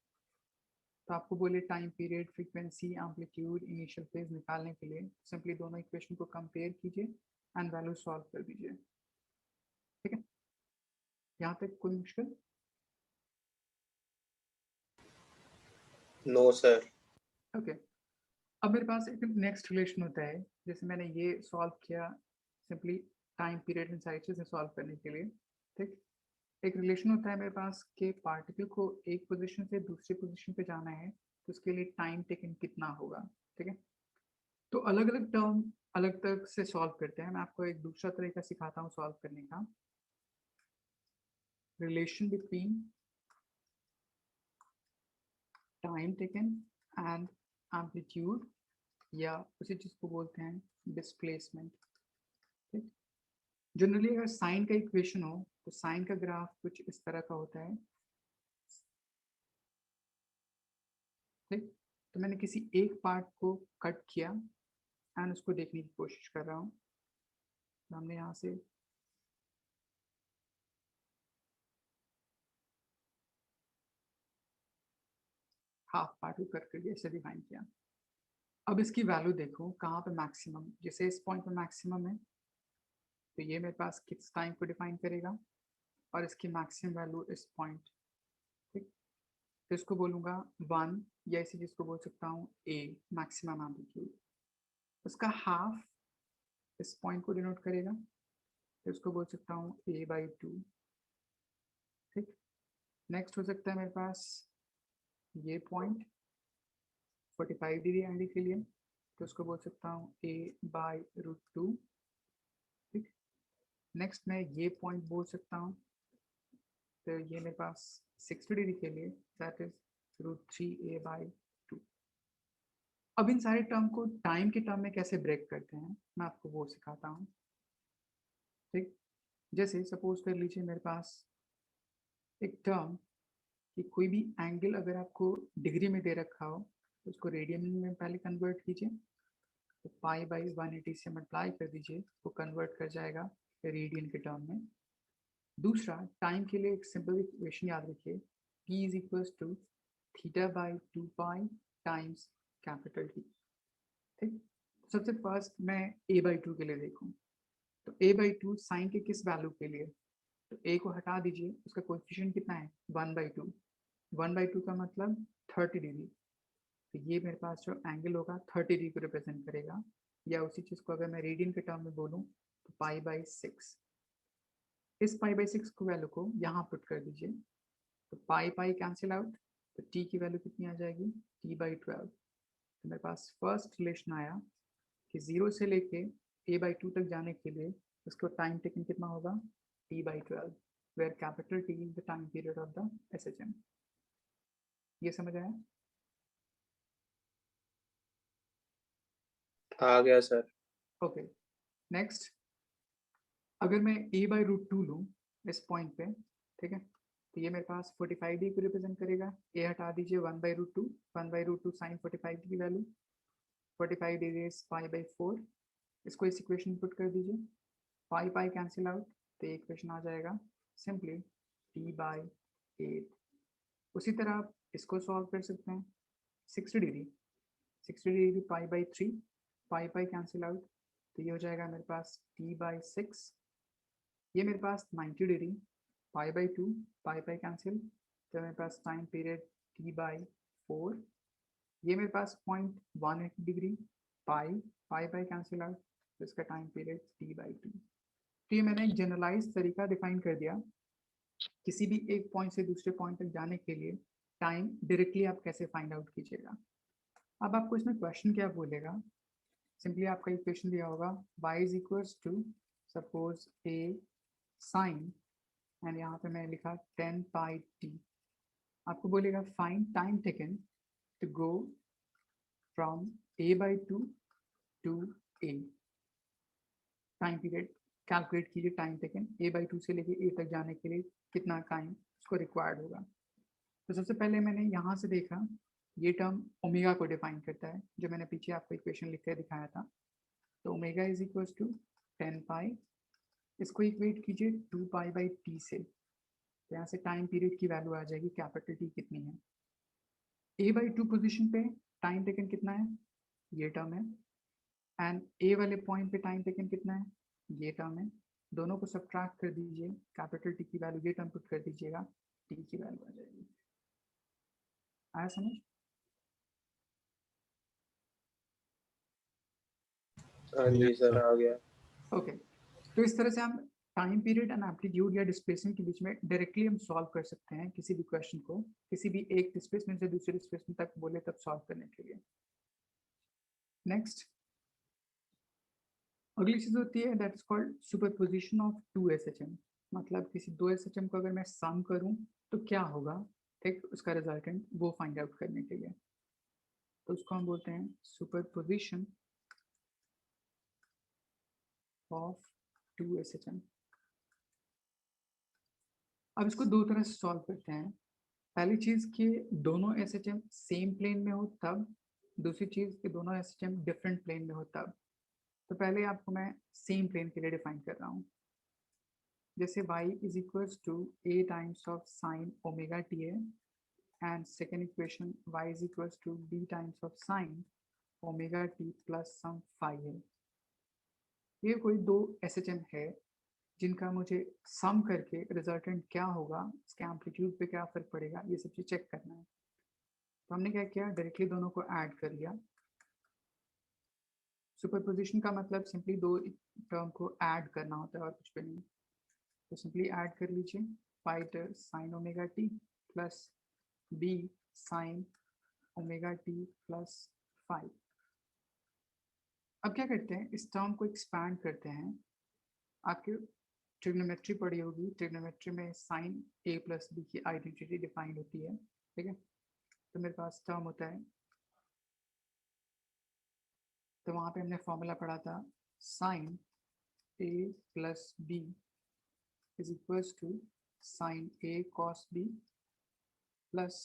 तो आपको बोले time period, frequency, amplitude, initial phase निकालने के लिए सिंपली दोनों इक्वेशन को कंपेयर कीजिए एंड वैल्यू सॉल्व कर दीजिए। ठीक है, यहाँ तक कोई मुश्किल? No sir. ओके अब मेरे पास एक नेक्स्ट रिलेशन होता है, जैसे मैंने ये सॉल्व किया simply time period in side से सॉल्व करने के लिए। ठीक, एक रिलेशन होता है मेरे पास कि पार्टिकल को एक पोजीशन से दूसरी पोजीशन पे जाना है तो उसके लिए टाइम टेकन कितना होगा। ठीक है, तो अलग अलग टर्म अलग तरह से सॉल्व करते हैं। मैं आपको एक दूसरा तरीका सिखाता हूँ सॉल्व करने का। Relation between time taken and amplitude, या उसी चीज को बोलते हैं डिस्प्लेसमेंट। ठीक, जनरली अगर साइन का इक्वेशन हो तो साइन का ग्राफ कुछ इस तरह का होता है। ठीक, तो मैंने किसी एक पार्ट को कट किया एंड उसको देखने की कोशिश कर रहा हूँ। तो हमने यहाँ से हाफ पार्ट को कट करके ऐसे डिफाइन किया। अब इसकी वैल्यू देखो कहाँ पे मैक्सिमम, जैसे इस पॉइंट पे मैक्सिमम है तो ये मेरे पास किस टाइम को डिफाइन करेगा, और इसकी मैक्सिमम वैल्यू इस पॉइंट। ठीक, तो इसको बोलूँगा 1, या इसी चीज़ को बोल सकता हूँ ए, मैक्सिमम एम्पलीट्यूड। उसका हाफ इस पॉइंट को डिनोट करेगा, तो इसको बोल सकता हूँ a/2। ठीक, नेक्स्ट हो सकता है मेरे पास ये पॉइंट 45 डिग्री एंगल के लिए, तो उसको बोल सकता हूँ a/√2। ठीक, नेक्स्ट मैं ये पॉइंट बोल सकता हूँ, तो ये मेरे पास 60 डिग्री के लिए दैट इज √3a/2। अब इन सारे टर्म को टाइम के टर्म में कैसे ब्रेक करते हैं मैं आपको वो सिखाता हूँ। ठीक, जैसे सपोज कर लीजिए मेरे पास एक टर्म कि कोई भी एंगल अगर आपको डिग्री में दे रखा हो तो उसको रेडियन में पहले कन्वर्ट कीजिए, तो π/180 से मल्टीप्लाई कर दीजिए, वो कन्वर्ट कर जाएगा रेडियन के टर्म में। दूसरा, टाइम के लिए एक सिंपल इक्वेशन याद रखिए, p is equals to θ/2π times capital T। ठीक, सबसे फर्स्ट मैं a/2 के लिए देखूं, तो a/2 साइन के किस वैल्यू के लिए, तो a को हटा दीजिए, उसका कोएफिशिएंट कितना है 1/2। 1/2 का मतलब 30 डिग्री, तो ये मेरे पास जो एंगल होगा 30 डिग्री को रिप्रेजेंट करेगा। या उसी चीज़ को अगर मैं रेडियन के टर्म में बोलूँ तो π/6। इस π/6 को वैल्यू को यहाँ पुट कर दीजिए, तो पाई कैंसिल आउट, तो t की वैल्यू कितनी आ जाएगी t/12। तो मेरे पास फर्स्ट रिलेशन आया कि 0 से लेके a/2 तक जाने के लिए उसको टाइम टेकन कितना होगा t/12, where capital T is the time period of the SHM। ये समझ आया? आ गया सर। ओके, नेक्स्ट अगर मैं a/√2 लूँ इस पॉइंट पे, ठीक है, तो ये मेरे पास 45 डिग्री को रिप्रेजेंट करेगा। a हटा दीजिए, 1/√2, 1/√2 साइन 45 की वैल्यू 45 डिग्री इज π/4। इसको इस इक्वेशन में पुट कर दीजिए, पाई कैंसिल आउट, तो ये इक्वेशन आ जाएगा सिंपली t/8। उसी तरह आप इसको सॉल्व कर सकते हैं, 60 डिग्री π/3, पाई कैंसिल आउट, तो ये हो जाएगा मेरे पास t/6। ये मेरे पास 90 डिग्री π/2, पाई कैंसिल, तो मेरे पास टाइम पीरियड t/4। ये मेरे पास 0.18 डिग्री पाई कैंसिल आउट, तो इसका टाइम पीरियड t/2। तो ये मैंने एक जनरलाइज तरीका डिफाइन कर दिया किसी भी एक पॉइंट से दूसरे पॉइंट तक जाने के लिए टाइम डायरेक्टली आप कैसे फाइंड आउट कीजिएगा। अब आपको इसमें क्वेश्चन क्या बोलेगा, सिंपली आपका इक्वेशन दिया होगा y is equals to suppose a sine, and यहाँ पे मैंने लिखा 10πt। आपको बोलेगा find time taken to go from a/2 to a। Time period calculate कीजिए, टाइम टेकन a/2 से लेके a तक जाने के लिए कितना टाइम उसको रिक्वायर्ड होगा। तो सबसे पहले मैंने यहाँ से देखा ये टर्म ओमेगा को डिफाइन करता है, जो मैंने पीछे आपको इक्वेशन लिख कर दिखाया था। तो ओमेगा इज इक्वल्स टू 10π, इसको इक्वेट कीजिए 2π/t से, तो यहाँ से टाइम पीरियड की वैल्यू आ जाएगी कैपिटल T कितनी है। a/2 पोजीशन पे टाइम टेकन कितना है, ये टर्म है, एंड a वाले पॉइंट पे टाइम टेकन कितना है, ये टर्म है। दोनों को सब्ट्रैक्ट कर दीजिए, कैपिटल टी की वैल्यू ये टर्म पुट कर दीजिएगा, टी की वैल्यू आ जाएगी। आया समझ? हाँ जी सर आ गया। ओके तो इस तरह से हम टाइम पीरियड एंड एम्पलीट्यूड या डिस्प्लेसमेंट के बीच में डायरेक्टली हम सॉल्व कर सकते हैं किसी भी क्वेश्चन को, किसी भी एक डिस्प्लेसमेंट से दूसरे डिस्प्लेसमेंट तक बोले तब सॉल्व करने के लिए। नेक्स्ट अगली चीज होती है that is called superposition of two SHM. मतलब किसी दो एसएचएम को अगर मैं सम करूं तो क्या होगा, ठीक, उसका रिजल्टेंट वो फाइंड आउट करने के लिए, तो उसको हम बोलते हैं सुपरपोजिशन ऑफ टू एसएचएम। अब इसको दो तरह से सॉल्व करते हैं। पहली चीज कि दोनों एसएचएम सेम प्लेन में हो तब, दूसरी चीज कि दोनों एसएचएम डिफरेंट प्लेन में हो तब। तो पहले आपको मैं सेम प्लेन के लिए डिफाइन कर रहा हूँ। जैसे y is equals to a times of sine omega T है, and second equation y is equals to b times of sine omega T plus some phi है। ये कोई दो एसएचएम है जिनका मुझे सम करके रिजल्टेंट क्या होगा, इसके एम्पलीट्यूड पे क्या फर्क पड़ेगा, ये सब चीज चेक करना है। तो हमने क्या किया, डायरेक्टली दोनों को ऐड कर लिया। सुपरपोजिशन का मतलब सिंपली दो टर्म को ऐड करना होता है और कुछ भी नहीं। तो सिंपली ऐड कर लीजिए, pi sine omega T plus B sine omega T plus five. अब क्या करते हैं, इस टर्म को एक्सपैंड करते हैं। आपके ट्रिग्नोमेट्री पढ़ी होगी, ट्रिग्नोमेट्री में साइन ए प्लस बी की आइडेंटिटी डिफाइन होती है, ठीक है। तो मेरे पास टर्म होता है, तो वहाँ पे हमने फॉर्मूला पढ़ा था sine A plus B is equals to sine A cos B plus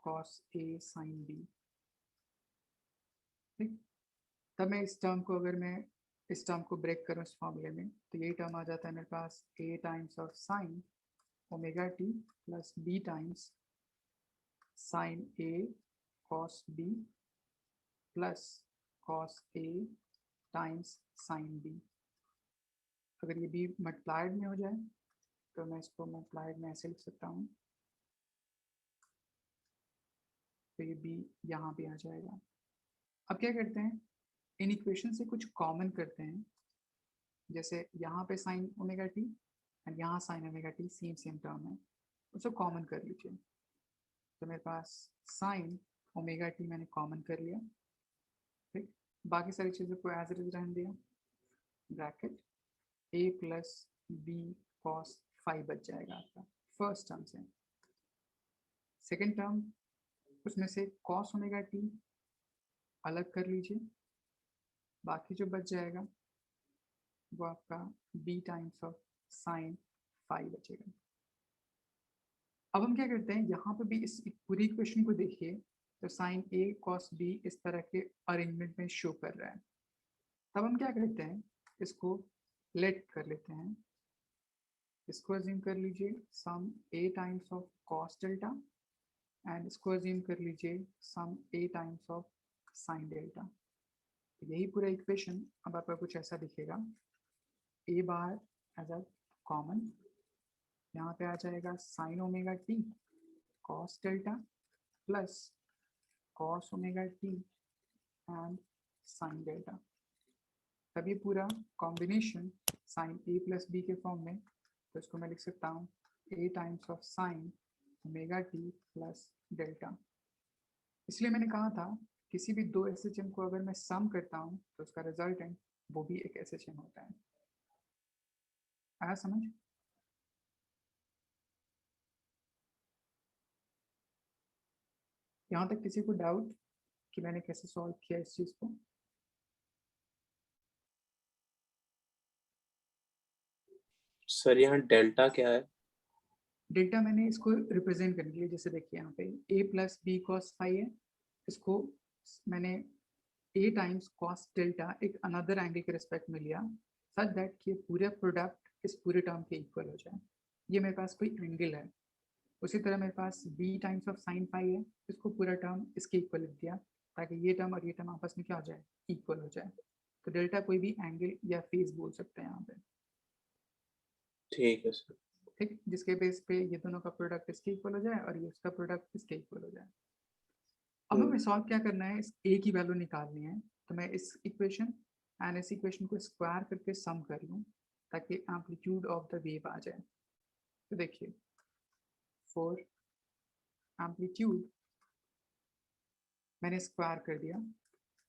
cos A sine B, ठीक। तब मैं इस टर्म को, अगर मैं इस टर्म को ब्रेक करूँ इस फॉर्मूले में, तो यही टर्म आ जाता है मेरे पास a times of sine omega T plus b times sign a cos b plus cos a times sign b। अगर ये b मल्टीप्लाइड में हो जाए तो मैं इसको मल्टीप्लाइड में ऐसे लिख सकता हूँ, तो ये b यहाँ पे आ जाएगा। अब क्या करते हैं, इन इक्वेशन से कुछ कॉमन करते हैं। जैसे यहाँ पे साइन ओमेगा टी एंड यहाँ sign omega T same term है, उसको कॉमन कर लीजिए। तो मेरे पास साइन ओमेगा टी मैंने कॉमन कर लिया, ठीक। बाकी सारी चीज़ों को एज इट इज रहने दिया, ब्रैकेट ए प्लस बी कॉस फाइव बच जाएगा आपका फर्स्ट टर्म से। सेकेंड टर्म, उसमें से कॉस ओमेगा टी अलग कर लीजिए, बाकी जो बच जाएगा वो आपका b times of sign five बचेगा। अब हम क्या करते हैं, यहाँ पे भी इस पूरी इक्वेशन को देखिए, तो साइन a cos b इस तरह के अरेंजमेंट में शो कर रहा है। तब हम क्या करते हैं, इसको लेट कर लेते हैं, इसको अज्यूम कर लीजिए some a times of cos delta, and इसको अज्यूम कर लीजिए some a times of sine delta. यही पूरा इक्वेशन अब आपका कुछ ऐसा दिखेगा, a बार एज अ कॉमन, यहाँ पे आ जाएगा sine omega t cos delta plus cos omega t and sine delta. तब ये पूरा कॉम्बिनेशन साइन ए प्लस बी के फॉर्म में, तो इसको मैं लिख सकता हूँ a times of sine omega T plus delta. इसलिए मैंने कहा था किसी भी दो एसएचएम को अगर मैं सम करता हूँ तो उसका रिजल्टेंट वो भी एक एसएचएम होता है। आया समझ? यहाँ तक किसी को डाउट कि मैंने कैसे सॉल्व किया इस चीज को? सर यहाँ डेल्टा क्या है? डेल्टा मैंने इसको रिप्रेजेंट करने के लिए, जैसे देखिए यहाँ पे a plus b cos phi है, इसको मैंने a टाइम्स कॉस डेल्टा एक अनदर एंगल के रिस्पेक्ट में लिया, सच दैट कि पूरे प्रोडक्ट इस पूरे टर्म के इक्वल हो जाए। ये मेरे पास कोई एंगल है। उसी तरह मेरे पास b times of sign five है, इसको पूरा टर्म इसके इक्वल लिख दिया ताकि ये टर्म और ये टर्म आपस में क्या हो जाए, इक्वल हो जाए। तो डेल्टा कोई भी एंगल या फेज बोल सकते हैं यहाँ पे। ठीक है सर। ठीक, जिसके बेस पे ये दोनों का प्रोडक्ट इसके इक्वल हो जाए और ये उसका प्रोडक्ट इसके इक्वल हो जाए। अब हमें सॉल्व क्या करना है, इस a की वैल्यू निकालनी है। तो मैं इस इक्वेशन एंड इस इक्वेशन को स्क्वायर करके सम कर लूँ ताकि एम्पलीट्यूड ऑफ द वेव आ जाए। तो देखिए फॉर एम्पलीट्यूड मैंने स्क्वायर कर दिया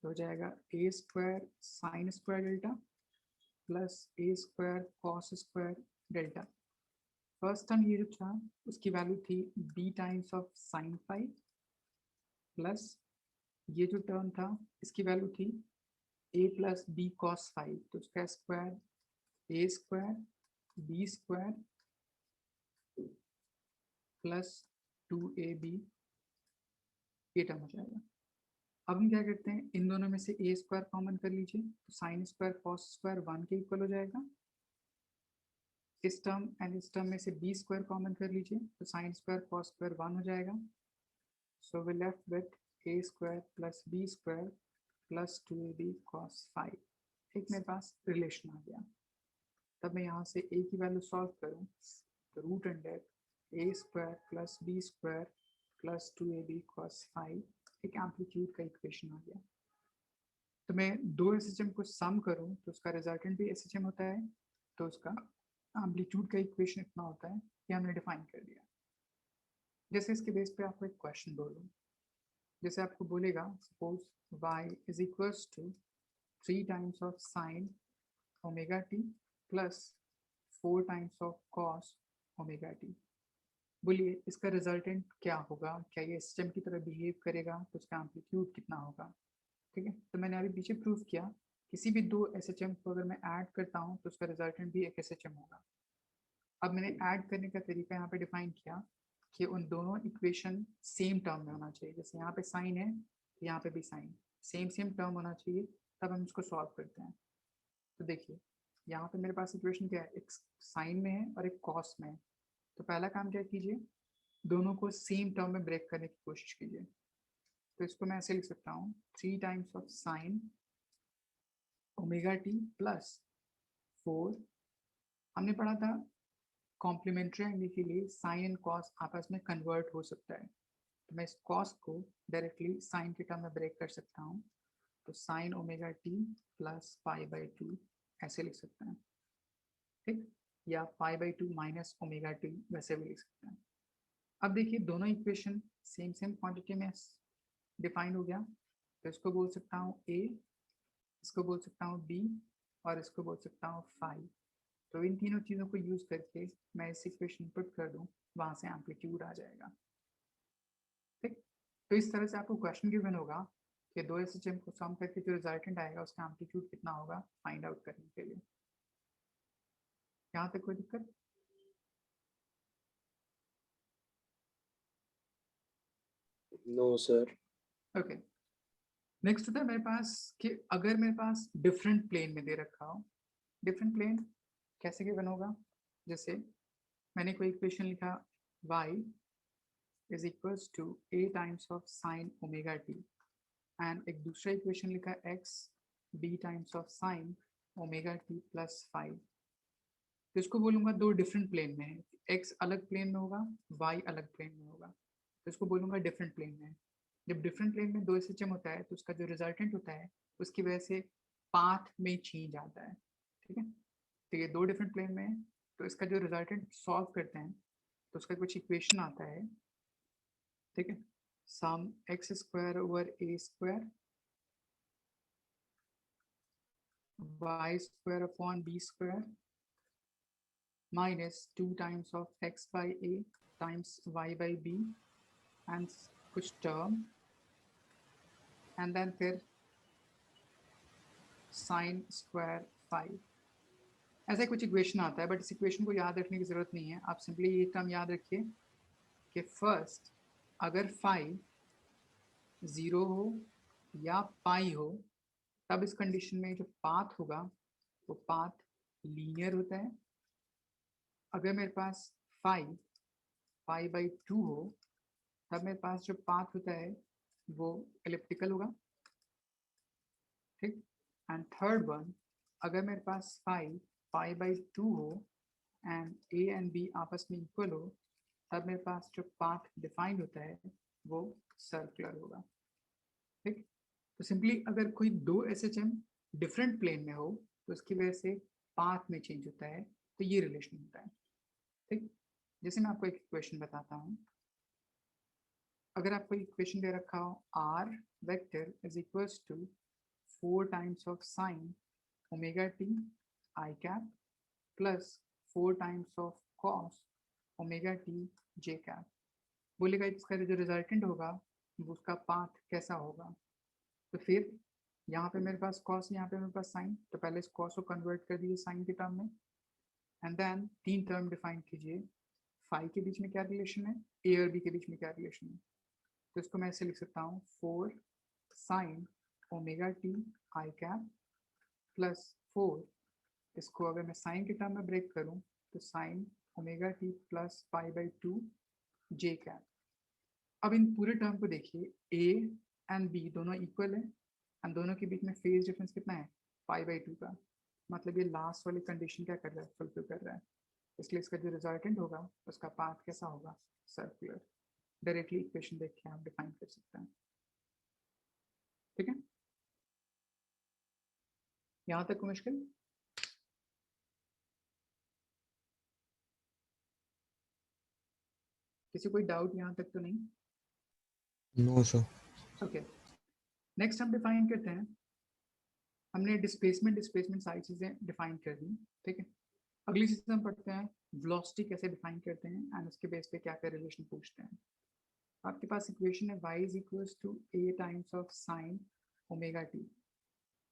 तो हो जाएगा a square sine square delta plus a square cos square delta. First term ये जो था उसकी वैल्यू थी b times of sine phi plus ये जो टर्म था इसकी वैल्यू थी a plus b cos phi, तो उसका square a square b square plus 2ab ये टर्म हो जाएगा। अब हम क्या करते हैं, इन दोनों में से a स्क्वायर कॉमन कर लीजिए तो साइन स्क्वायर कॉस स्क्वायर 1 के इक्वल हो जाएगा। इस टर्म एंड इस टर्म में से b स्क्वायर कॉमन कर लीजिए तो साइन स्क्वायर कॉस स्क्वायर 1 हो जाएगा। So we left with a square plus b square plus 2ab cos 5। एक मेरे पास रिलेशन आ गया। तब मैं यहाँ से a की वैल्यू सॉल्व करूँ तो root under a square plus b square plus 2ab cos 5 एक एम्पलीट्यूड का इक्वेशन आ गया। तो मैं दो SHM को सम करूँ तो उसका रिजल्टेंट भी SHM होता है, तो उसका एम्पलीट्यूड का इक्वेशन इतना होता है कि हमने डिफाइन कर दिया। जैसे इसके बेस पे आपको एक क्वेश्चन बोलूँ, जैसे आपको बोलेगा suppose y is equals to 3 times of sine omega T plus 4 times of cos omega t. बोलिए इसका रिजल्टेंट क्या होगा, क्या ये SHM की तरह बिहेव करेगा, तो उसका एम्पलीट्यूड कितना होगा। ठीक है, तो मैंने अभी पीछे प्रूव किया किसी भी दो SHM को अगर मैं ऐड करता हूँ तो उसका रिजल्टेंट भी एक SHM होगा। अब मैंने ऐड करने का तरीका यहाँ पे डिफाइन किया कि उन दोनों इक्वेशन सेम टर्म में होना चाहिए। जैसे यहाँ पे साइन है, यहाँ पे भी साइन सेम टर्म होना चाहिए, तब हम इसको सॉल्व करते हैं। तो देखिए यहाँ पे मेरे पास इक्वेशन क्या है, एक साइन में है और एक कॉस में है। तो पहला काम क्या कीजिए, दोनों को सेम टर्म में ब्रेक करने की कोशिश कीजिए। तो इसको मैं ऐसे लिख सकता हूँ 3 times of sine omega T plus 4। हमने पढ़ा था कॉम्प्लीमेंट्री एंगल के लिए साइन एंड कॉस आपस में कन्वर्ट हो सकता है, तो मैं इस कॉस को डायरेक्टली साइन के टर्म में ब्रेक कर सकता हूँ। तो sign omega T plus pi by 2 ऐसे लिख सकते हैं। ठीक, या पाई बाई 2 माइनस ओमेगा टी वैसे भी लिख सकते हैं। अब देखिए दोनों इक्वेशन सेम क्वांटिटी में डिफाइन हो गया, तो इसको बोल सकता हूँ a, इसको बोल सकता हूँ b और इसको बोल सकता हूँ फाई। तो इन तीनों चीज़ों को यूज़ करके मैं इस इक्वेशन पुट कर दूँ, वहाँ से एम्पलीट्यूड आ जाएगा। ठीक, तो इस तरह से आपको क्वेश्चन गिवन होगा कि दो SHM को सम करके जो रिजल्टेंट आएगा उसका एम्पलीट्यूड कितना होगा फाइंड आउट करने के लिए। यहाँ तक कोई दिक्कत? No sir. ओके, नेक्स्ट होता है मेरे पास कि अगर मेरे पास डिफरेंट प्लेन में दे रखा हो, डिफरेंट प्लेन कैसे गिवन होगा। जैसे मैंने कोई इक्वेशन लिखा y is equals to a times of sine omega t and एक दूसरा इक्वेशन लिखा x b times of sine omega T plus 5। तो इसको बोलूँगा दो डिफरेंट प्लेन में है, x अलग प्लेन में होगा, y अलग प्लेन में होगा, तो इसको बोलूँगा डिफरेंट प्लेन में। जब डिफरेंट प्लेन में दो SHM होता है तो उसका जो रिजल्टेंट होता है उसकी वजह से पाथ में चेंज आता है। ठीक है, तो ये दो डिफरेंट प्लेन में है, तो इसका जो रिजल्टेंट सॉल्व करते हैं तो उसका कुछ इक्वेशन आता है। ठीक है, some X square over A square Y square upon B square minus 2 times of X by A times Y by B and कुछ टर्म एंड देन फिर साइन स्क्वायर 5। ऐसा कुछ इक्वेशन आता है, बट इस इक्वेशन को याद रखने की ज़रूरत नहीं है। आप सिंपली ये टर्म याद रखिए कि फर्स्ट अगर 5 0 हो या पाई हो तब इस कंडीशन में जो पाथ होगा वो पाथ लीनियर होता है। अगर मेरे पास 5 पाई बाई 2 हो तब मेरे पास जो पाथ होता है वो एलिप्टिकल होगा। ठीक, एंड थर्ड वन अगर मेरे पास 5 पाई बाई 2 हो एंड ए एंड बी आपस में इक्वल हो, तब मेरे पास जो पाथ डिफाइंड होता है वो सर्कुलर होगा। ठीक, तो सिंपली अगर कोई दो SHM डिफरेंट प्लेन में हो तो उसकी वजह से पाथ में चेंज होता है, तो ये रिलेशन होता है। ठीक, जैसे मैं आपको एक इक्वेशन बताता हूँ। अगर आपको इक्वेशन दे रखा हो r vector is equals to 4 times of sine omega t i cap plus 4 times of cos omega t j cap, बोलेगा इसका जो रिजल्टेंट होगा वो उसका पाथ कैसा होगा। तो फिर यहाँ पे मेरे पास कॉस, यहाँ पे मेरे पास साइन, तो पहले इस कॉस को कन्वर्ट कर दीजिए साइन के टर्म में, एंड देन 3 टर्म डिफाइन कीजिए। फाई के बीच में क्या रिलेशन है, ए और बी के बीच में क्या रिलेशन है। तो इसको मैं ऐसे लिख सकता हूँ 4 sign omega t i cap plus 4, इसको अगर मैं साइन के टर्म में ब्रेक करूँ तो sign omega T plus pi by 2 J cap. अब इन पूरे टर्म को देखिए, ए एंड बी दोनों इक्वल है एंड दोनों के बीच में फेज डिफरेंस कितना है, पाई बाई 2 का। मतलब ये लास्ट वाली कंडीशन क्या कर रहा है, फुलफिल कर रहा है। इसलिए इसका जो रिजल्टेंट होगा उसका पाथ कैसा होगा, सर्कुलर। डायरेक्टली इक्वेशन देख के आप डिफाइन कर सकते हैं। ठीक है, यहाँ तक कोई मुश्किल? किसी कोई डाउट यहाँ तक तो नहीं? No sir. ओके, नेक्स्ट हम डिफाइन करते हैं। हमने डिस्प्लेसमेंट सारी चीजें डिफाइन कर दी। ठीक है, अगली चीज हम पढ़ते हैं वेलोसिटी कैसे डिफाइन करते हैं एंड उसके बेस पे क्या क्या रिलेशन पूछते हैं। आपके पास इक्वेशन है y is equals to a times of sine omega t.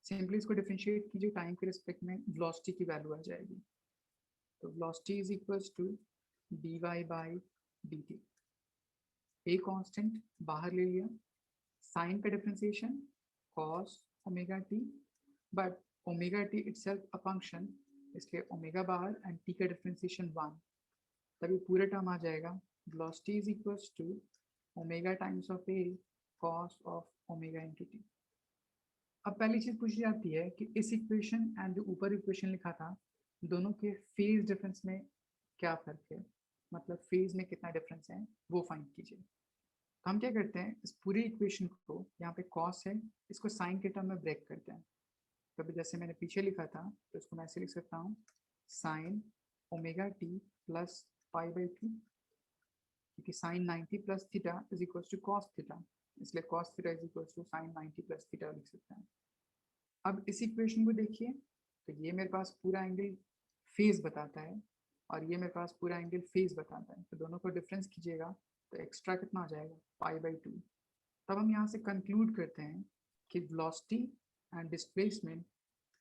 Simply इसको डिफरेंशिएट कीजिए, टाइम के रिस्पेक्ट में वेलोसिटी की वैल्यू आ जाएगी। तो velocity is equals to dy by dt। a constant बाहर ले लिया, साइन का differentiation cos omega t, but omega t itself a function, इसलिए ओमेगा बाहर एंड t का डिफरेंशिएशन 1, तभी पूरा टर्म आ जाएगा velocity is equals to omega times of a cos of omega into t। अब पहली चीज पूछी जाती है कि इस इक्वेशन एंड जो ऊपर इक्वेशन लिखा था दोनों के फेज डिफरेंस में क्या फर्क है, मतलब फेज में कितना डिफरेंस है वो फाइंड कीजिए। तो हम क्या करते हैं, इस पूरी इक्वेशन को, यहाँ पे कॉस है, इसको साइन के टर्म में ब्रेक करते हैं। तो जैसे मैंने पीछे लिखा था तो इसको मैं ऐसे लिख सकता हूँ sine omega T plus pi by 2, क्योंकि sine 90 plus theta is equal to cos theta, इसलिए cos theta is equal to sine 90 plus theta लिख सकते हैं। अब इस इक्वेशन को देखिए, तो ये मेरे पास पूरा एंगल फेज बताता है और ये मेरे पास पूरा एंगल फेज बताता है, तो दोनों को डिफरेंस कीजिएगा तो एक्स्ट्रा कितना आ जाएगा, पाई बाई 2। तब हम यहाँ से कंक्लूड करते हैं कि वेलोसिटी एंड डिस्प्लेसमेंट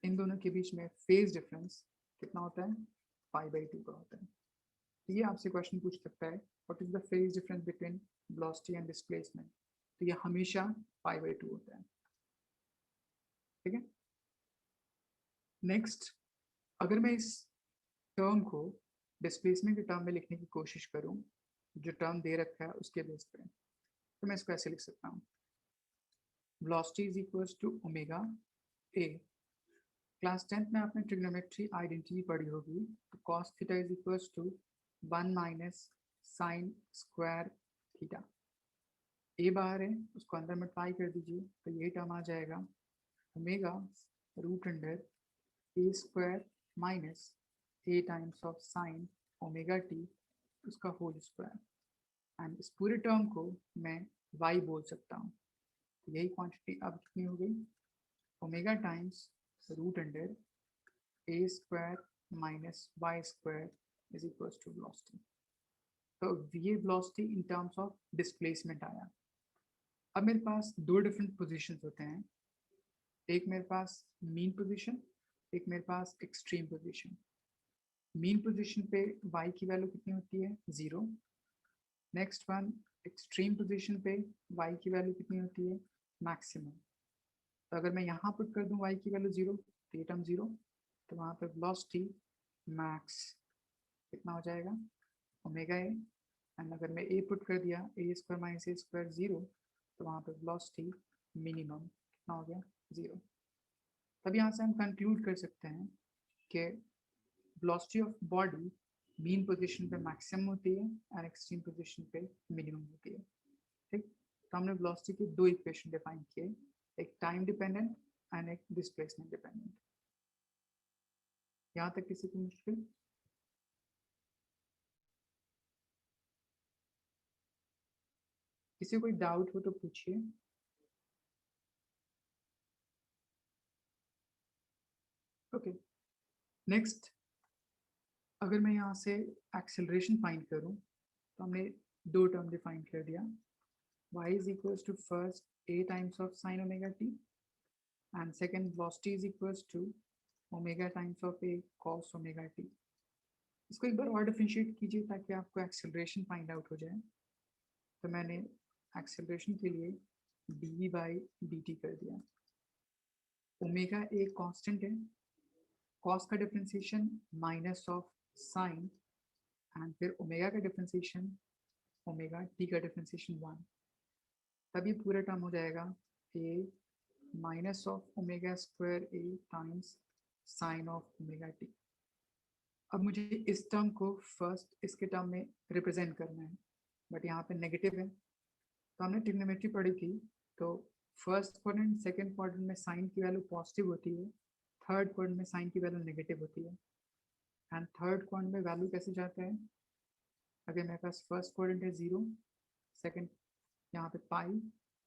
इन दोनों के बीच में फेज डिफरेंस कितना होता है, पाई बाई 2 का होता है। तो ये आपसे क्वेश्चन पूछ सकता है what is the phase difference between velocity and displacement, तो ये हमेशा पाई बाई 2 होता है। ठीक है, नेक्स्ट अगर मैं इस टर्म को डिस्प्लेसमेंट के टर्म में लिखने की कोशिश करूं, जो टर्म दे रखा है उसके बेस पे, तो मैं इसको ऐसे लिख सकता हूँ velocity is equals to omega A. Class 10th में आपने ट्रिग्नोमेट्री आइडेंटिटी पढ़ी होगी, तो cos theta is equals to 1 minus sine square theta. A बाहर है, उसको अंदर मल्टीप्लाई कर दीजिए तो ये टर्म आ जाएगा omega root under a square minus a times of sine omega T उसका होल स्क्वायर, एंड इस पूरे टर्म को मैं y बोल सकता हूँ। तो यही क्वांटिटी अब कितनी हो गई, omega times root under a square minus y square is equals to velocity. तो ये velocity in terms of displacement आया। अब मेरे पास दो डिफरेंट पोजीशंस होते हैं, एक मेरे पास मीन पोजीशन, एक मेरे पास एक्सट्रीम पोजीशन। मीन पोजीशन पे y की वैल्यू कितनी होती है, 0। नेक्स्ट वन एक्सट्रीम पोजीशन पे y की वैल्यू कितनी होती है, मैक्सिमम। तो अगर मैं यहाँ पुट कर दूँ y की वैल्यू 0 तो ये टर्म 0, तो वहाँ पे वेलोसिटी मैक्स कितना हो जाएगा, ओमेगा ए, एंड अगर मैं a पुट कर दिया ए स्क्वायर माइनस ए स्क्वायर 0, तो वहाँ पे वेलोसिटी मिनिमम कितना हो गया, 0। तब यहाँ से हम कंक्लूड कर सकते हैं कि velocity of body mean position पे मैक्सिमम होती है एंड एक्सट्रीम पोजीशन पे मिनिमम होती है। ठीक, तो हमने वेलोसिटी के दो इक्वेशन डिफाइन किए, एक टाइम डिपेंडेंट एंड एक डिस्प्लेसमेंट डिपेंडेंट। यहाँ तक किसी को मुश्किल? किसी को कोई डाउट हो तो पूछिए। ओके, नेक्स्ट अगर मैं यहाँ से एक्सेलरेशन फाइंड करूँ तो हमने दो टर्म डिफाइन कर दिया, y is equals to first a times of sin omega t and second velocity is equals to omega times of a cos omega t। इसको एक बार और डिफरेंशिएट कीजिए ताकि आपको एक्सेलरेशन फाइंड आउट हो जाए। तो मैंने एक्सेलरेशन के लिए dv बाई dt कर दिया। ओमेगा एक कांस्टेंट है, कॉस का differentiation minus of sine and फिर ओमेगा का डिफरेंशिएशन ओमेगा टी का डिफरेंशिएशन 1, तब ये पूरा टर्म हो जाएगा a minus of omega square a times sign of omega T. अब मुझे इस टर्म को फर्स्ट इसके टर्म में रिप्रेजेंट करना है, बट यहाँ पे नेगेटिव है। तो हमने ट्रिग्नोमेट्री पढ़ी थी, तो फर्स्ट क्वाड्रेंट सेकंड क्वाड्रेंट में साइन की वैल्यू पॉजिटिव होती है, थर्ड क्वाड्रेंट में साइन की वैल्यू नेगेटिव होती है। एंड थर्ड क्वाड्रेंट में वैल्यू कैसे जाता है, अगर मेरे पास फर्स्ट क्वाड्रेंट है 0, सेकंड यहाँ पे पाई,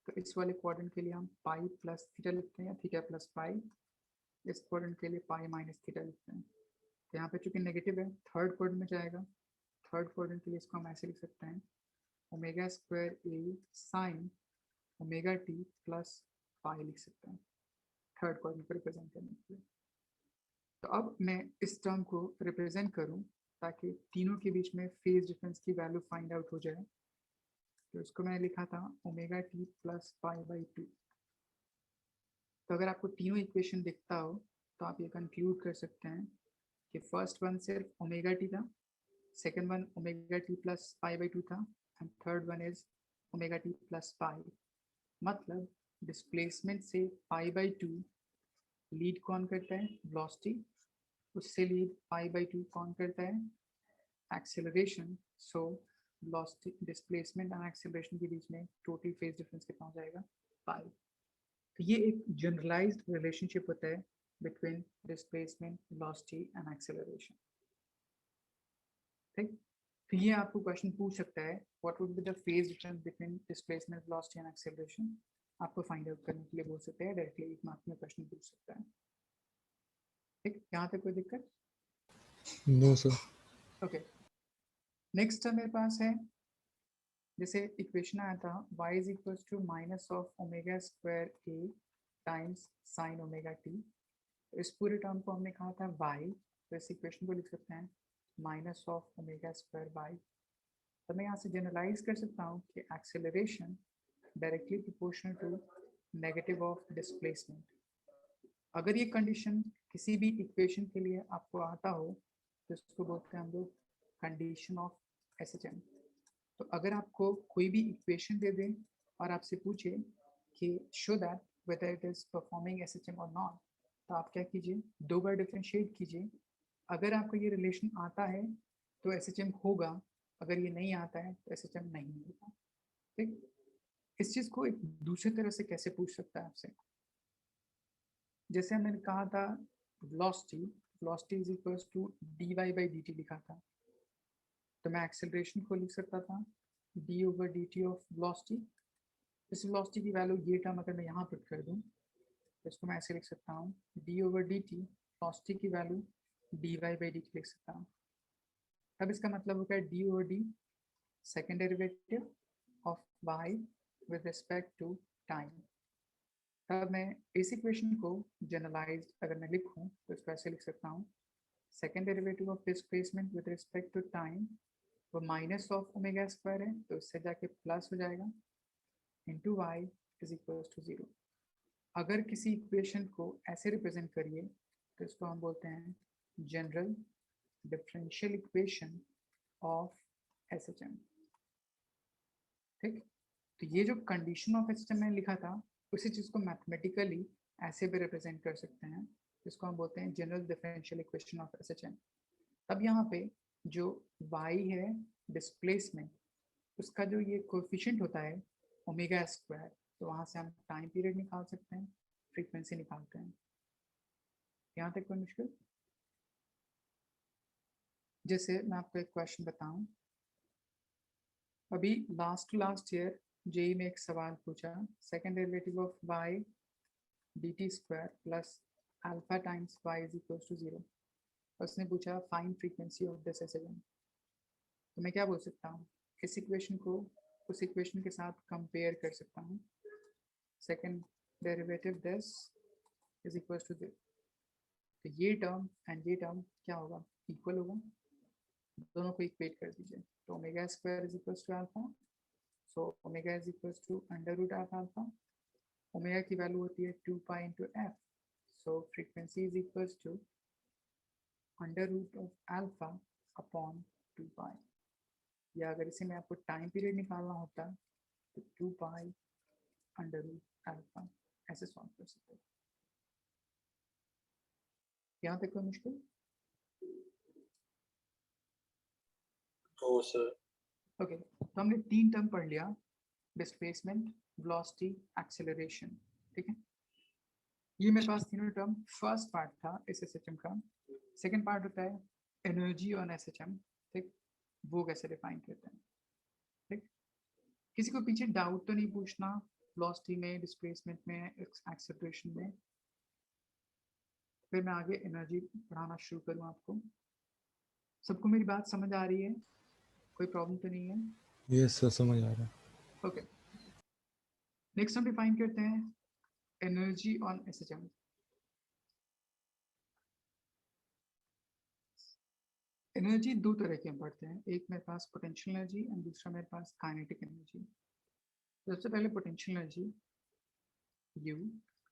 तो इस वाले क्वाड्रेंट के लिए हम पाई प्लस थीटा लिखते हैं या थीटा प्लस पाई, इस क्वाड्रेंट के लिए पाई माइनस थीटा लिखते हैं। तो यहाँ पे चूंकि नेगेटिव है थर्ड क्वाड्रेंट में जाएगा, थर्ड क्वाड्रेंट के लिए इसको हम ऐसे लिख सकते हैं omega square A sine omega T plus pi लिख सकते हैं थर्ड क्वाड्रेंट को रिप्रेजेंट करने के लिए। तो अब मैं इस टर्म को रिप्रेजेंट करूं ताकि तीनों के बीच में फेज डिफरेंस की वैल्यू फाइंड आउट हो जाए। तो इसको मैंने लिखा था omega T plus pi by 2। तो अगर आपको तीनों इक्वेशन दिखता हो तो आप ये कंक्लूड कर सकते हैं कि फर्स्ट वन सिर्फ ओमेगा टी था, second one omega T plus pi by 2 था and third one is omega T plus पाई। मतलब डिस्प्लेसमेंट से पाई बाई 2 लीड कौन करता है, वेलोसिटी, उससे लीड पाई बाई 2 कौन करता है, acceleration. So velocity displacement and acceleration के बीच में टोटल फेज डिफरेंस कितना हो जाएगा, पाई। तो ये एक जनरलाइज्ड रिलेशनशिप होता है between displacement, velocity and acceleration. ठीक, तो ये आपको क्वेश्चन पूछ सकता है what would be the phase difference between displacement, velocity and acceleration. आपको फाइंड आउट करने के लिए बोल सकते हैं, डायरेक्टली एक मार्क्स में क्वेश्चन पूछ सकता है। ठीक, यहाँ तक कोई दिक्कत? No sir. ओके, नेक्स्ट मेरे पास है, जैसे इक्वेशन आया था y is equals to minus of omega square a times sine omega t. इस पूरे टर्म को हमने कहा था y, तो इस इक्वेशन को लिख सकते हैं minus of omega square y। तो मैं यहाँ से जनरलाइज कर सकता हूँ कि acceleration directly proportional to negative of displacement. अगर ये कंडीशन किसी भी इक्वेशन के लिए आपको आता हो तो इसको बोलते हैं हम लोग कंडीशन ऑफ SHM। तो अगर आपको कोई भी इक्वेशन दे दें और आपसे पूछे कि show that whether it is performing SHM और नॉट, तो आप क्या कीजिए, दो बार डिफरेंशिएट कीजिए। अगर आपको ये रिलेशन आता है तो SHM होगा, अगर ये नहीं आता है तो SHM नहीं होगा। ठीक, इस चीज़ को एक दूसरी तरह से कैसे पूछ सकता है आपसे, जैसे मैंने कहा था velocity is equals to dy by dt लिखा था, तो मैं एक्सेलरेशन को लिख सकता था d over dt of velocity. इस वेलोसिटी की वैल्यू ये टर्म अगर मैं यहाँ पुट कर दूँ तो इसको मैं ऐसे लिख सकता हूँ d ओवर dt, वेलोसिटी की वैल्यू dy बाई dt लिख सकता हूँ। तब इसका मतलब होगा d over d second derivative of y with respect to time. तब मैं इस इक्वेशन को जनरलाइज्ड अगर मैं लिखूँ तो इसको ऐसे लिख सकता हूँ second derivative of displacement with respect to time, वो माइनस ऑफ ओमेगा स्क्वायर है तो इससे जाके प्लस हो जाएगा into y is equals to 0। अगर किसी इक्वेशन को ऐसे रिप्रेजेंट करिए तो इसको हम बोलते हैं general differential equation of SHM। ठीक, तो ये जो कंडीशन ऑफ SHM मैंने लिखा था उसी चीज़ को मैथमेटिकली ऐसे भी रिप्रेजेंट कर सकते हैं, जिसको हम बोलते हैं general differential equation of SHM। तब यहाँ पे जो y है डिस्प्लेसमेंट, उसका जो ये कोएफिशिएंट होता है ओमेगा स्क्वायर, तो वहाँ से हम टाइम पीरियड निकाल सकते हैं, फ्रीक्वेंसी निकालते हैं। यहाँ तक कोई मुश्किल? जैसे मैं आपको एक क्वेश्चन बताऊं, अभी लास्ट ईयर जेई में एक सवाल पूछा, second derivative of y dt square plus alpha times y is equal to 0। उसने पूछा find frequency of this SHM. तो मैं क्या बोल सकता हूँ, इस इक्वेशन को उस इक्वेशन के साथ कंपेयर कर सकता हूँ, second derivative this is equal to this. तो ये टर्म एंड ये टर्म क्या होगा, इक्वल होगा, दोनों को इक्वेट कर दीजिए। तो omega square is equal to alpha, so omega is equal to under root of alpha, omega की वैल्यू होती है 2 pi into f, so frequency is equal to under root of alpha upon 2 pi, या अगर इसे मैं आपको टाइम पीरियड निकालना होता तो 2 पाई अंडर रूट अल्फा, ऐसे सॉल्व कर सकते हैं। यहाँ तक कोई मुश्किल? ओ सर। ओके, तो हमने 3 टर्म पढ़ लिया, डिस्प्लेसमेंट, वेलोसिटी, एक्सेलरेशन, ठीक है। ये मेरे पास तीनों टर्म फर्स्ट पार्ट था इस एसएचएम का। सेकंड पार्ट होता है एनर्जी ऑन एसएचएम, ठीक, वो कैसे डिफाइन करते हैं, ठीक। किसी को पीछे डाउट तो नहीं पूछना वेलोसिटी में, डिस्प्लेसमेंट में, एक्सेलरेशन में? फिर मैं आगे एनर्जी पढ़ाना शुरू करूँ आपको। सबको मेरी बात समझ आ रही है? कोई प्रॉब्लम तो नहीं है? यस सर, समझ आ रहा है। ओके, नेक्स्ट हम डिफाइन करते हैं एनर्जी ऑन एसएचएम। एनर्जी दो तरह के हम पढ़ते हैं, एक मेरे पास पोटेंशियल एनर्जी एंड दूसरा मेरे पास काइनेटिक एनर्जी। सबसे पहले potential energy, U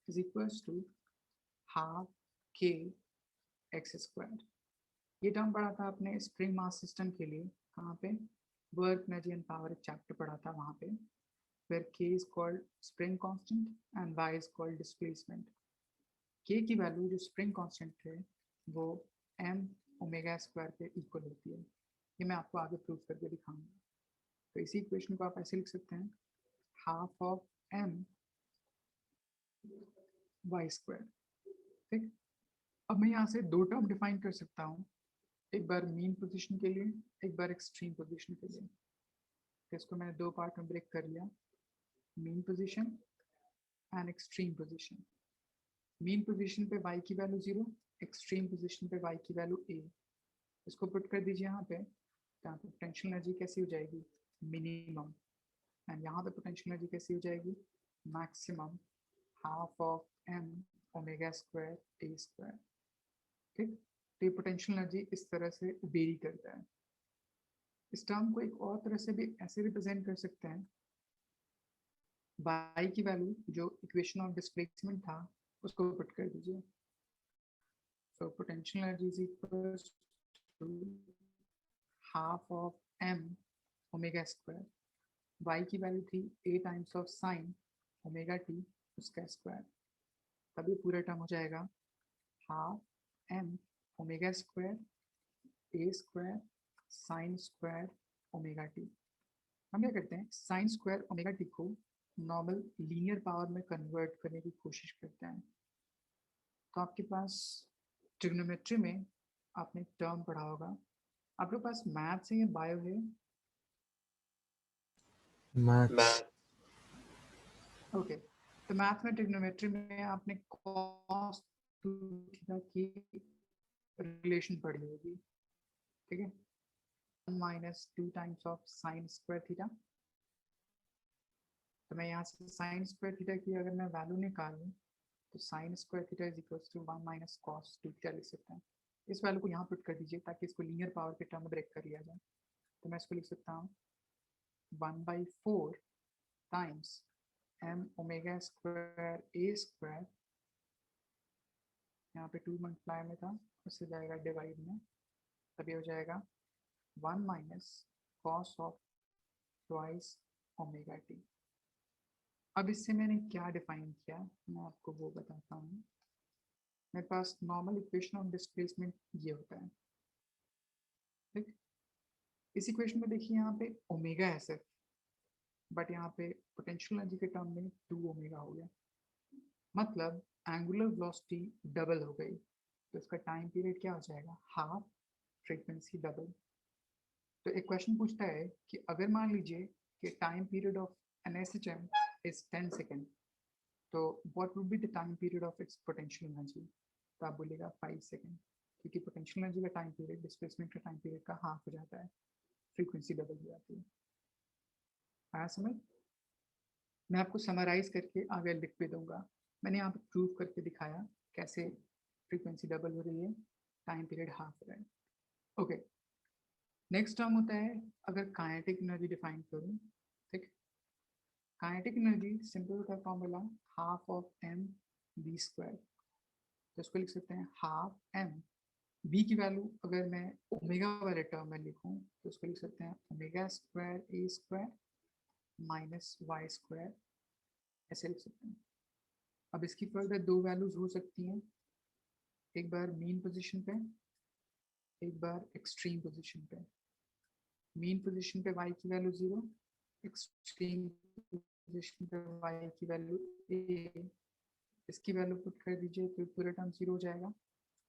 is equals to half k x square. ये टर्म पढ़ा था आपने स्प्रिंग मास सिस्टम के लिए, कहाँ पे, वर्क एनर्जी एंड पावर एक चैप्टर पढ़ा था वहाँ पे, where k is called spring constant and y is called displacement। k की वैल्यू जो स्प्रिंग कांस्टेंट है वो m ओमेगा स्क्वायर के इक्वल होती है। ये मैं आपको आगे प्रूव करके दिखाऊंगा। तो इसी इक्वेशन को आप ऐसे लिख सकते हैं, half of m y square, ठीक। अब मैं यहाँ से दो टर्म डिफाइन कर सकता हूँ, एक बार मीन पोजीशन के लिए, एक बार एक्सट्रीम पोजीशन के लिए। तो इसको मैंने दो पार्ट में ब्रेक कर लिया, mean position and extreme position. Mean position पे y की वैल्यू 0, एक्सट्रीम पोजीशन पे y की वैल्यू a। इसको पुट कर दीजिए यहाँ पे, यहाँ पे पोटेंशियल एनर्जी कैसी हो जाएगी, मिनिमम, एंड यहाँ पे पोटेंशियल एनर्जी कैसी हो जाएगी, maximum, half of m omega square a square, ठीक। तो ये पोटेंशियल एनर्जी इस तरह से वेरी करता है। इस टर्म को एक और तरह से भी ऐसे रिप्रेजेंट कर सकते हैं, y की वैल्यू जो इक्वेशन ऑफ डिस्प्लेसमेंट था उसको पुट कर दीजिए। So potential energy is equal to half of m omega square, y की वैल्यू थी a times of sine omega t उसका स्क्वायर, तब ये पूरा टर्म हो जाएगा half m omega square a square sine square omega t। हम क्या करते हैं, साइन स्क्वायर ओमेगा t को नॉर्मल लीनियर पावर में कन्वर्ट करने की कोशिश करते हैं। तो आपके पास ट्रिग्नोमेट्री में आपने टर्म पढ़ा होगा, आप लोग पास मैथ्स है या बायो है? मैथ्स। ओके, तो मैथ में ट्रिग्नोमेट्री में आपने कॉस थीटा की रिलेशन पढ़ी होगी, ठीक है, 1 minus 2 times of sign square theta. तो मैं यहाँ से साइन स्क्वायर थीटा की अगर मैं वैल्यू निकालूँ तो sine square theta is equal to 1 minus cos 2 theta लिख सकते हैं। इस वैल्यू को यहाँ पुट कर दीजिए ताकि इसको लीनियर पावर के टर्म में ब्रेक कर लिया जाए। तो मैं इसको लिख सकता हूँ 1/4 times m omega square a square, यहाँ पे 2 मल्टीप्लाई में था, उससे जाएगा डिवाइड में, तभी हो जाएगा 1 minus cos of twice omega t। अब इससे मैंने क्या डिफाइन किया मैं आपको वो बताता हूँ। मेरे पास नॉर्मल इक्वेशन ऑफ डिस्प्लेसमेंट ये होता है, ठीक। इस इक्वेशन में देखिए यहाँ पे ओमेगा है सिर्फ, बट यहाँ पे पोटेंशियल एनर्जी के टर्म में 2 ओमेगा हो गया, मतलब एंगुलर वेलोसिटी डबल हो गई। तो इसका टाइम पीरियड क्या हो जाएगा, हाफ, फ्रीक्वेंसी डबल। तो एक क्वेश्चन पूछता है कि अगर मान लीजिए कि time period of an SHM is 10 second, तो what would be the time period of its potential energy? तो आप बोलेगा 5 सेकेंड, क्योंकि पोटेंशियल एनर्जी का टाइम पीरियड डिस्प्लेसमेंट का टाइम पीरियड का हाफ हो जाता है, फ्रीक्वेंसी डबल हो जाती है। आया समझ? मैं आपको समराइज करके आगे लिख भी दूंगा। मैंने यहाँ पे प्रूव करके दिखाया कैसे फ्रीक्वेंसी डबल हो रही है, टाइम पीरियड हाफ हो रहा है। ओके, नेक्स्ट टर्म होता है अगर काइनेटिक एनर्जी डिफाइन करूँ, ठीक। काइनेटिक एनर्जी सिंपल होता है formula half of m v square. तो इसको लिख सकते हैं हाफ एम, वी की वैल्यू अगर मैं ओमेगा वाले टर्म में लिखूं तो उसको लिख सकते हैं ओमेगा स्क्वायर ए स्क्वायर माइनस वाई स्क्वायर, ऐसे लिख सकते हैं। अब इसकी फर्दर 2 वैल्यूज हो सकती हैं, एक बार मीन पोजीशन पे, एक बार एक्सट्रीम पोजीशन पे। मीन पोजीशन पे y की वैल्यू 0, एक्सट्रीम पोजीशन पे y की वैल्यू a। इसकी वैल्यू पुट कर दीजिए तो पूरा टर्म 0 हो जाएगा।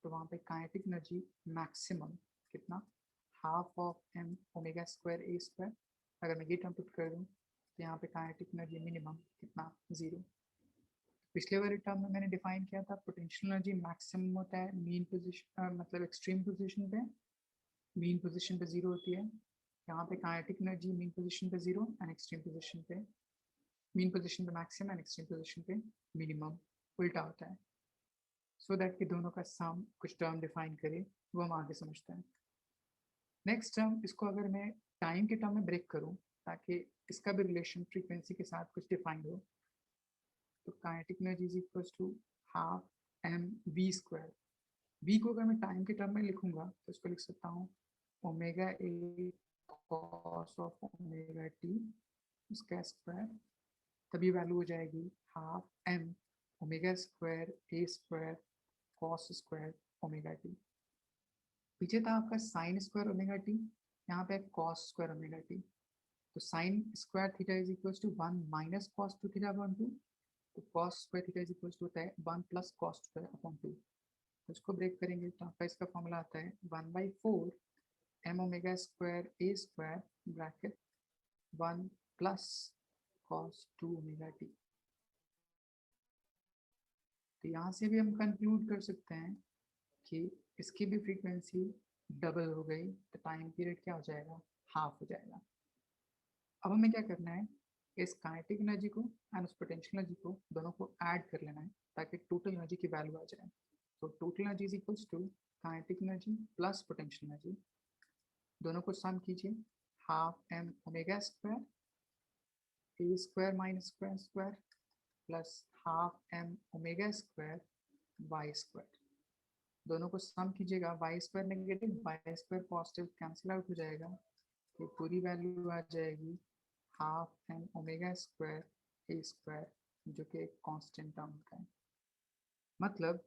तो वहाँ पे काइनेटिक एनर्जी मैक्सिमम कितना, half of m omega square A square. अगर मैं ये टर्म पुट कर दूँ तो यहाँ पे काइनेटिक एनर्जी मिनिमम कितना, 0। पिछले वाले टर्म में मैंने डिफाइन किया था पोटेंशियल एनर्जी मैक्सिमम होता है मीन पोजीशन मतलब एक्सट्रीम पोजीशन पे, मीन पोजीशन पे 0 होती है। यहाँ पे काइनेटिक एनर्जी मीन पोजीशन पे 0 एंड एक्सट्रीम पोजीशन पे, मीन पोजीशन पे मैक्सिमम एंड एक्सट्रीम पोजीशन पे मिनिमम, उल्टा होता है। सो दैट कि दोनों का सम कुछ टर्म डिफाइन करे, वो हम आगे समझते हैं। नेक्स्ट टर्म, इसको अगर मैं टाइम के टर्म में ब्रेक करूँ ताकि इसका भी रिलेशन फ्रीक्वेंसी के साथ कुछ डिफाइन हो, तो kinetic energy is equals to half m v square. V को अगर मैं टाइम के टर्म में लिखूंगा तो इसको लिख सकता हूँ omega A cos of omega T उसका स्क्वायर, तभी वैल्यू हो जाएगी हाफ एम ओमेगा स्क्वायर ए square cos square omega T. पीछे था आपका साइन स्क्वायर ओमेगा टी, यहाँ पे कॉस स्क्वायर ओमेगा टी। तो sine square theta is equals to 1 minus cos 2 theta upon 2, तो cos square theta is equals to होता है 1 प्लस कॉस स्क्वायर अपॉन 2। तो इसको ब्रेक करेंगे तो आपका इसका फॉर्मूला आता है 1/4 एम ओमेगा स्क्वायर ए square bracket 1 plus cos 2 omega T. तो यहाँ से भी हम कंक्लूड कर सकते हैं कि इसकी भी फ्रीक्वेंसी डबल हो गई, तो टाइम पीरियड क्या हो जाएगा, हाफ हो जाएगा। अब हमें क्या करना है, इस काइनेटिक एनर्जी को एंड उस पोटेंशियल एनर्जी को दोनों को ऐड कर लेना है ताकि टोटल एनर्जी की वैल्यू आ जाए। तो total energy is equals to kinetic energy plus potential energy, दोनों को सम कीजिए, हाफ एम ओमेगा स्क्वायर ए square minus square square plus half M omega square Y square. दोनों को सम कीजिएगा, Y square negative Y square positive cancel out हो जाएगा, तो पूरी वैल्यू आ जाएगी हाफ एम ओमेगा स्क्वायर ए स्क्वायर, जो कि एक कांस्टेंट टर्म का है। मतलब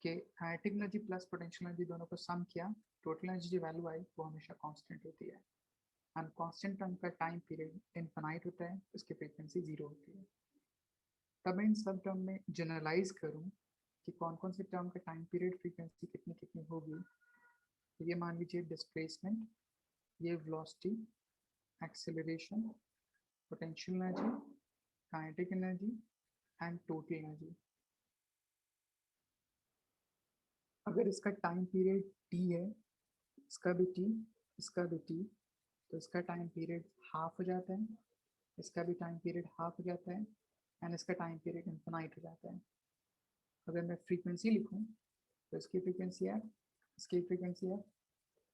कि kinetic energy plus potential energy दोनों को सम किया, टोटल एनर्जी जो वैल्यू आई वो हमेशा कांस्टेंट होती है। एंड कांस्टेंट टर्म का टाइम पीरियड इनफाइनाइट होता है, उसकी फ्रीक्वेंसी 0 होती है। तब मैं इन सब टर्म में जनरलाइज करूँ कि कौन कौन से टर्म का टाइम पीरियड फ्रीक्वेंसी कितनी कितनी होगी, तो ये मान लीजिए डिस्प्लेसमेंट, ये velocity, acceleration, potential energy, kinetic energy and total energy. अगर इसका टाइम पीरियड t है, इसका भी t, इसका भी t, तो इसका टाइम पीरियड हाफ हो जाता है, इसका भी टाइम पीरियड हाफ हो जाता है एंड इसका टाइम पीरियड इनफाइनाइट हो जाता है। अगर मैं फ्रीक्वेंसी लिखूं तो इसकी फ्रीक्वेंसी f, इसकी फ्रीक्वेंसी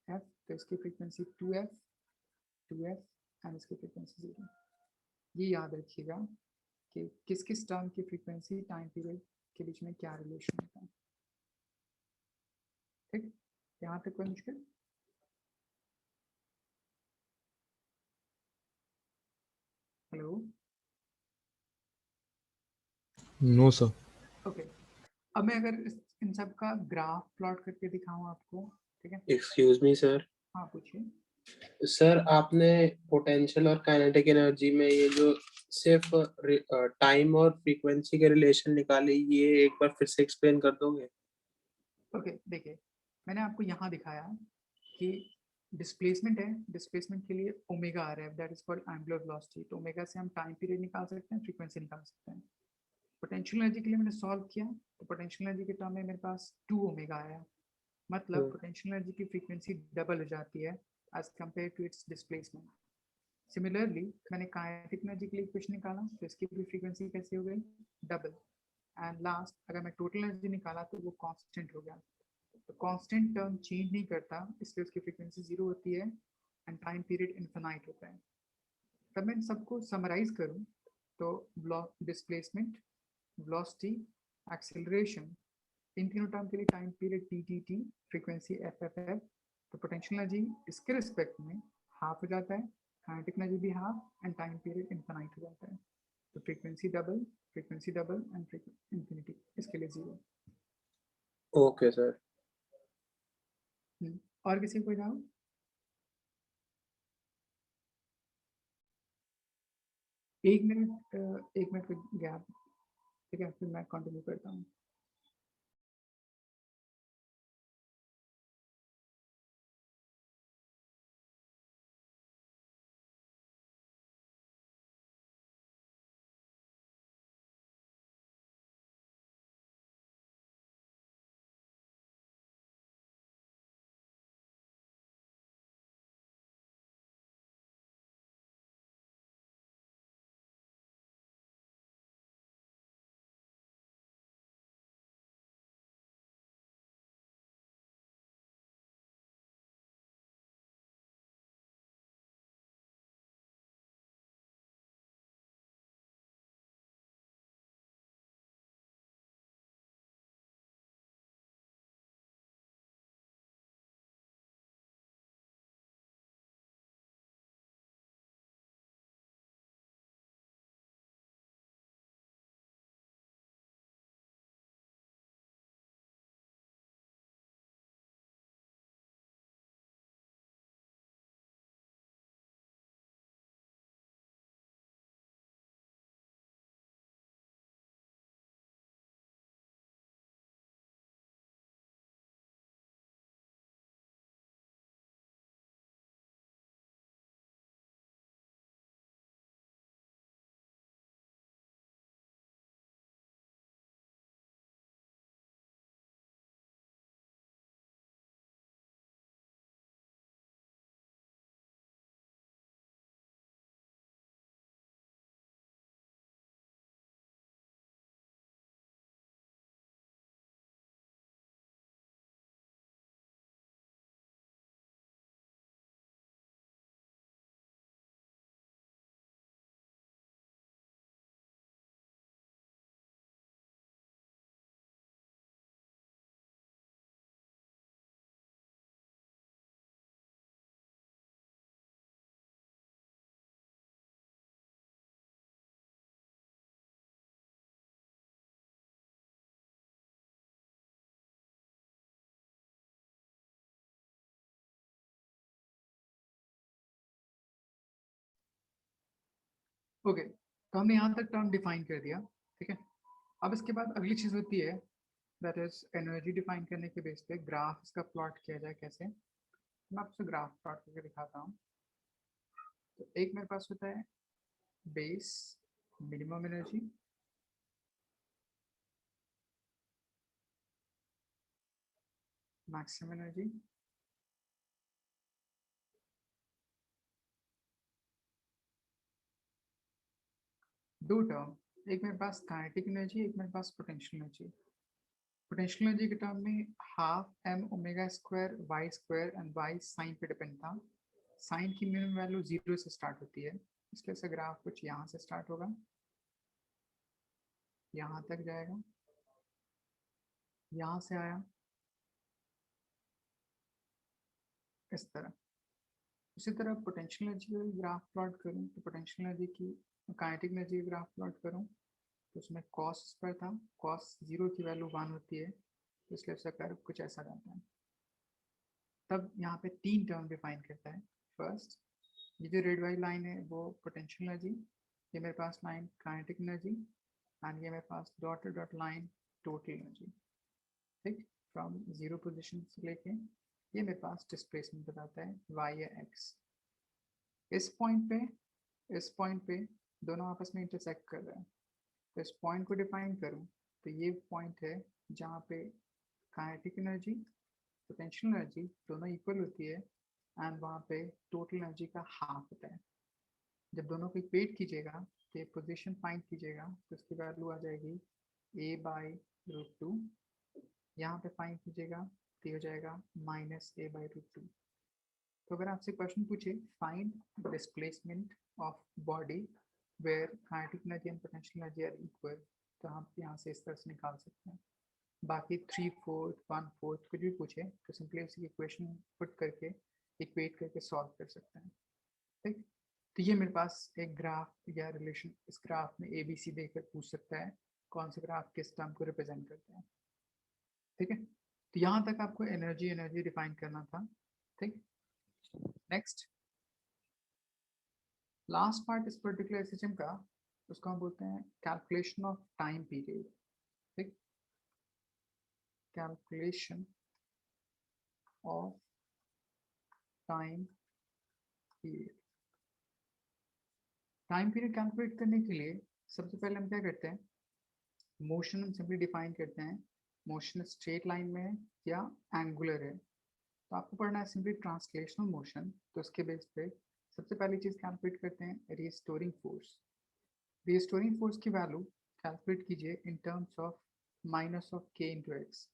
f, तो इसकी फ्रीक्वेंसी 2f एंड इसकी फ्रीक्वेंसी 0। ये याद रखिएगा कि किस किस टर्म की फ्रीक्वेंसी टाइम पीरियड के बीच में क्या रिलेशन होता है। ठीक, यहाँ तक कोई मुश्किल? Hello, no sir. ओके। अब मैं अगर इन सब का ग्राफ प्लॉट करके दिखाऊं आपको, ठीक है? एक्सक्यूज मी सर, हाँ पूछिए। सर आपने पोटेंशियल और काइनेटिक एनर्जी में ये जो सिर्फ टाइम और फ्रीक्वेंसी के रिलेशन निकाले, ये एक बार फिर से एक्सप्लेन कर दोगे? ओके देखिए, मैंने आपको यहाँ दिखाया कि डिस्प्लेसमेंट है, डिस्प्लेसमेंट के लिए ओमेगा आ रहा है, that is called angular velocity. तो ओमेगा से हम टाइम पीरियड निकाल सकते हैं, फ्रीक्वेंसी निकाल सकते हैं। पोटेंशियल एनर्जी के लिए मैंने सॉल्व किया, तो पोटेंशियल एनर्जी के टर्म में मेरे पास 2 ओमेगा आया, मतलब पोटेंशियल एनर्जी की फ्रीक्वेंसी डबल हो जाती है as compared to its displacement. Similarly मैंने काइनेटिक एनर्जी के लिए इक्वेशन निकाला, तो इसकी भी फ्रीक्वेंसी कैसे हो गई, डबल। एंड लास्ट अगर मैं टोटल एनर्जी निकाला तो वो कांस्टेंट हो गया। तो कांस्टेंट टर्म चेंज नहीं करता, इसलिए उसकी फ्रीक्वेंसी 0 होती है एंड टाइम पीरियड इनफिनाइट होता है। तब मैं इन सबको समराइज करूं तो डिस्प्लेसमेंट, वेलोसिटी, एक्सेलरेशन, इन तीनों टर्म के लिए time period T T T, frequency F F F, तो पोटेंशियल एनर्जी इसके रिस्पेक्ट में हाफ हो जाता है, काइनेटिक एनर्जी भी half and time period infinite हो जाता है। तो फ्रीक्वेंसी डबल एंड इंफिनिटी, इसके लिए 0। Okay sir. और किसी को कोई डाउट? एक मिनट का गैप, ठीक है, फिर मैं कंटिन्यू करता हूँ। ओके, तो हमने यहाँ तक टर्म डिफाइन कर दिया, ठीक है। अब इसके बाद अगली चीज़ होती है, दैट इज एनर्जी डिफाइन करने के बेस पे ग्राफ इसका प्लॉट किया जाए कैसे। मैं आपसे ग्राफ प्लॉट करके दिखाता हूँ। तो एक मेरे पास होता है base minimum energy, maximum energy, दो टर्म, एक मेरे पास काइनेटिक एनर्जी, एक मेरे पास पोटेंशियल एनर्जी। पोटेंशियल एनर्जी के टर्म में half M omega square Y square and y sine पे डिपेंड था। साइन की मिनिमम वैल्यू 0 से स्टार्ट होती है, इसलिए से ग्राफ कुछ यहाँ से स्टार्ट होगा, यहाँ तक जाएगा, यहाँ से आया इस तरह। उसी तरह पोटेंशियल एनर्जी का ग्राफ प्लॉट करूँ तो पोटेंशियल एनर्जी की, काइनेटिक एनर्जी का ग्राफ प्लॉट करूँ तो उसमें कॉस पर था, कॉस 0 की वैल्यू 1 होती है, तो इसलिए उसका कर्व कुछ ऐसा जाता है। तब यहाँ पे 3 टर्म डिफाइन करता है, फर्स्ट ये जो रेड वाली लाइन है वो पोटेंशियल एनर्जी, ये मेरे पास लाइन काइनेटिक एनर्जी, एंड ये मेरे पास dot dot line total energy, ठीक, फ्रॉम जीरो पोजीशन से लेके ये मेरे पास डिस्प्लेसमेंट बताता है y या x। इस पॉइंट पे दोनों आपस में इंटरसेक्ट कर रहे हैं, तो इस पॉइंट को डिफाइन करूं तो ये पॉइंट है जहाँ पे काइनेटिक एनर्जी पोटेंशियल एनर्जी दोनों इक्वल होती है, एंड वहाँ पे टोटल एनर्जी का हाफ होता है। जब दोनों को इक्वेट कीजिएगा तो पोजीशन फाइंड कीजिएगा तो उसकी वैल्यू आ जाएगी a/√2, यहाँ पे फाइंड कीजिएगा तो हो जाएगा -a/√2। तो अगर आपसे क्वेश्चन पूछे find displacement of body where kinetic energy and potential energy are equal, तो हम यहाँ से इस तरह से निकाल सकते हैं। बाकी 3/4 1/4 कुछ भी पूछे तो सिंपली उसकी इक्वेशन पुट करके इक्वेट करके सॉल्व कर सकते हैं, ठीक। तो ये मेरे पास एक ग्राफ या रिलेशन, इस ग्राफ में ABC देकर पूछ सकता है कौन सा ग्राफ किस टर्म को रिप्रेजेंट करता है, ठीक है। तो यहाँ तक आपको एनर्जी डिफाइन करना था, ठीक। नेक्स्ट लास्ट पार्ट इस पर्टिकुलर सिस्टम का, उसको हम बोलते हैं कैलकुलेशन ऑफ टाइम पीरियड, ठीक, calculation of time period. Time period calculate करने के लिए सबसे पहले हम क्या करते हैं, मोशन हम सिंपली डिफाइन करते हैं, मोशन स्ट्रेट लाइन में है या एंगुलर है। तो आपको पढ़ना है सिंपली ट्रांसलेशनल मोशन, तो उसके बेस पे सबसे पहली चीज़ कैलकुलेट करते हैं रिस्टोरिंग फोर्स। रिस्टोरिंग फोर्स की वैल्यू कैलकुलेट कीजिए इन terms of minus of k into x.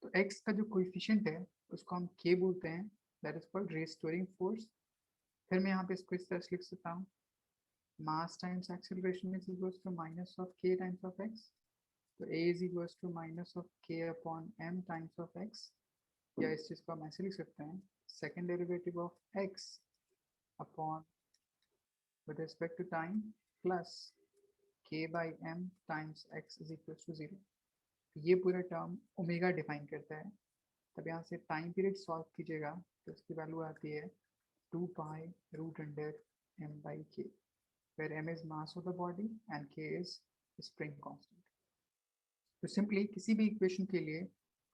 तो x का जो कोएफिशिएंट है उसको हम k बोलते हैं, that is called restoring force. फिर मैं यहाँ पे इसको इस तरह से लिख सकता हूँ, mass times acceleration is equals to minus of k times of x, तो a is equals to minus of k upon m times of x, या इस चीज़ को हम ऐसे लिख सकते हैं second derivative of x upon with respect to time plus k by m times x is equals to 0। ये पूरा टर्म ओमेगा डिफाइन करता है। तब यहाँ से टाइम पीरियड सॉल्व कीजिएगा तो उसकी वैल्यू आती है 2π√m/k, where m is mass of the body and k is spring constant। तो सिंपली किसी भी इक्वेशन के लिए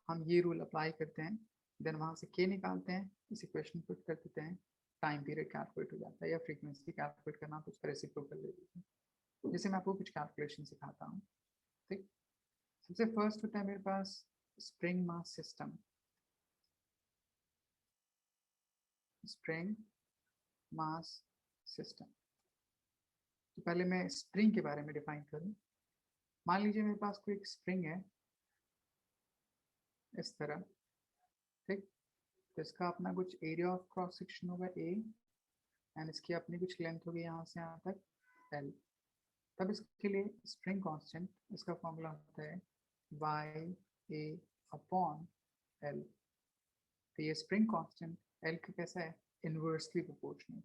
हम ये रूल अप्लाई करते हैं, देन वहाँ से k निकालते हैं, इस इक्वेशन पुट कर देते हैं, टाइम पीरियड कैलकुलेट हो जाता है, या फ्रीक्वेंसी कैलकुलेट करना तो उसका रेसिप्रोकल ले लीजिए। जैसे मैं आपको कुछ कैलकुलेशन सिखाता हूँ, ठीक। सबसे फर्स्ट होता है मेरे पास spring mass system, spring mass system. तो पहले मैं स्प्रिंग के बारे में डिफाइन करूं। मान लीजिए मेरे पास कोई एक स्प्रिंग है इस तरह, ठीक, तो इसका अपना कुछ एरिया ऑफ क्रॉस सेक्शन होगा A, एंड इसकी अपनी कुछ लेंथ होगी यहाँ से यहाँ तक L। तब इसके लिए स्प्रिंग कांस्टेंट, इसका फॉर्मूला होता है YA अपॉन L। तो ये स्प्रिंग कांस्टेंट L का कैसा है, इनवर्सली प्रोपोर्शनल।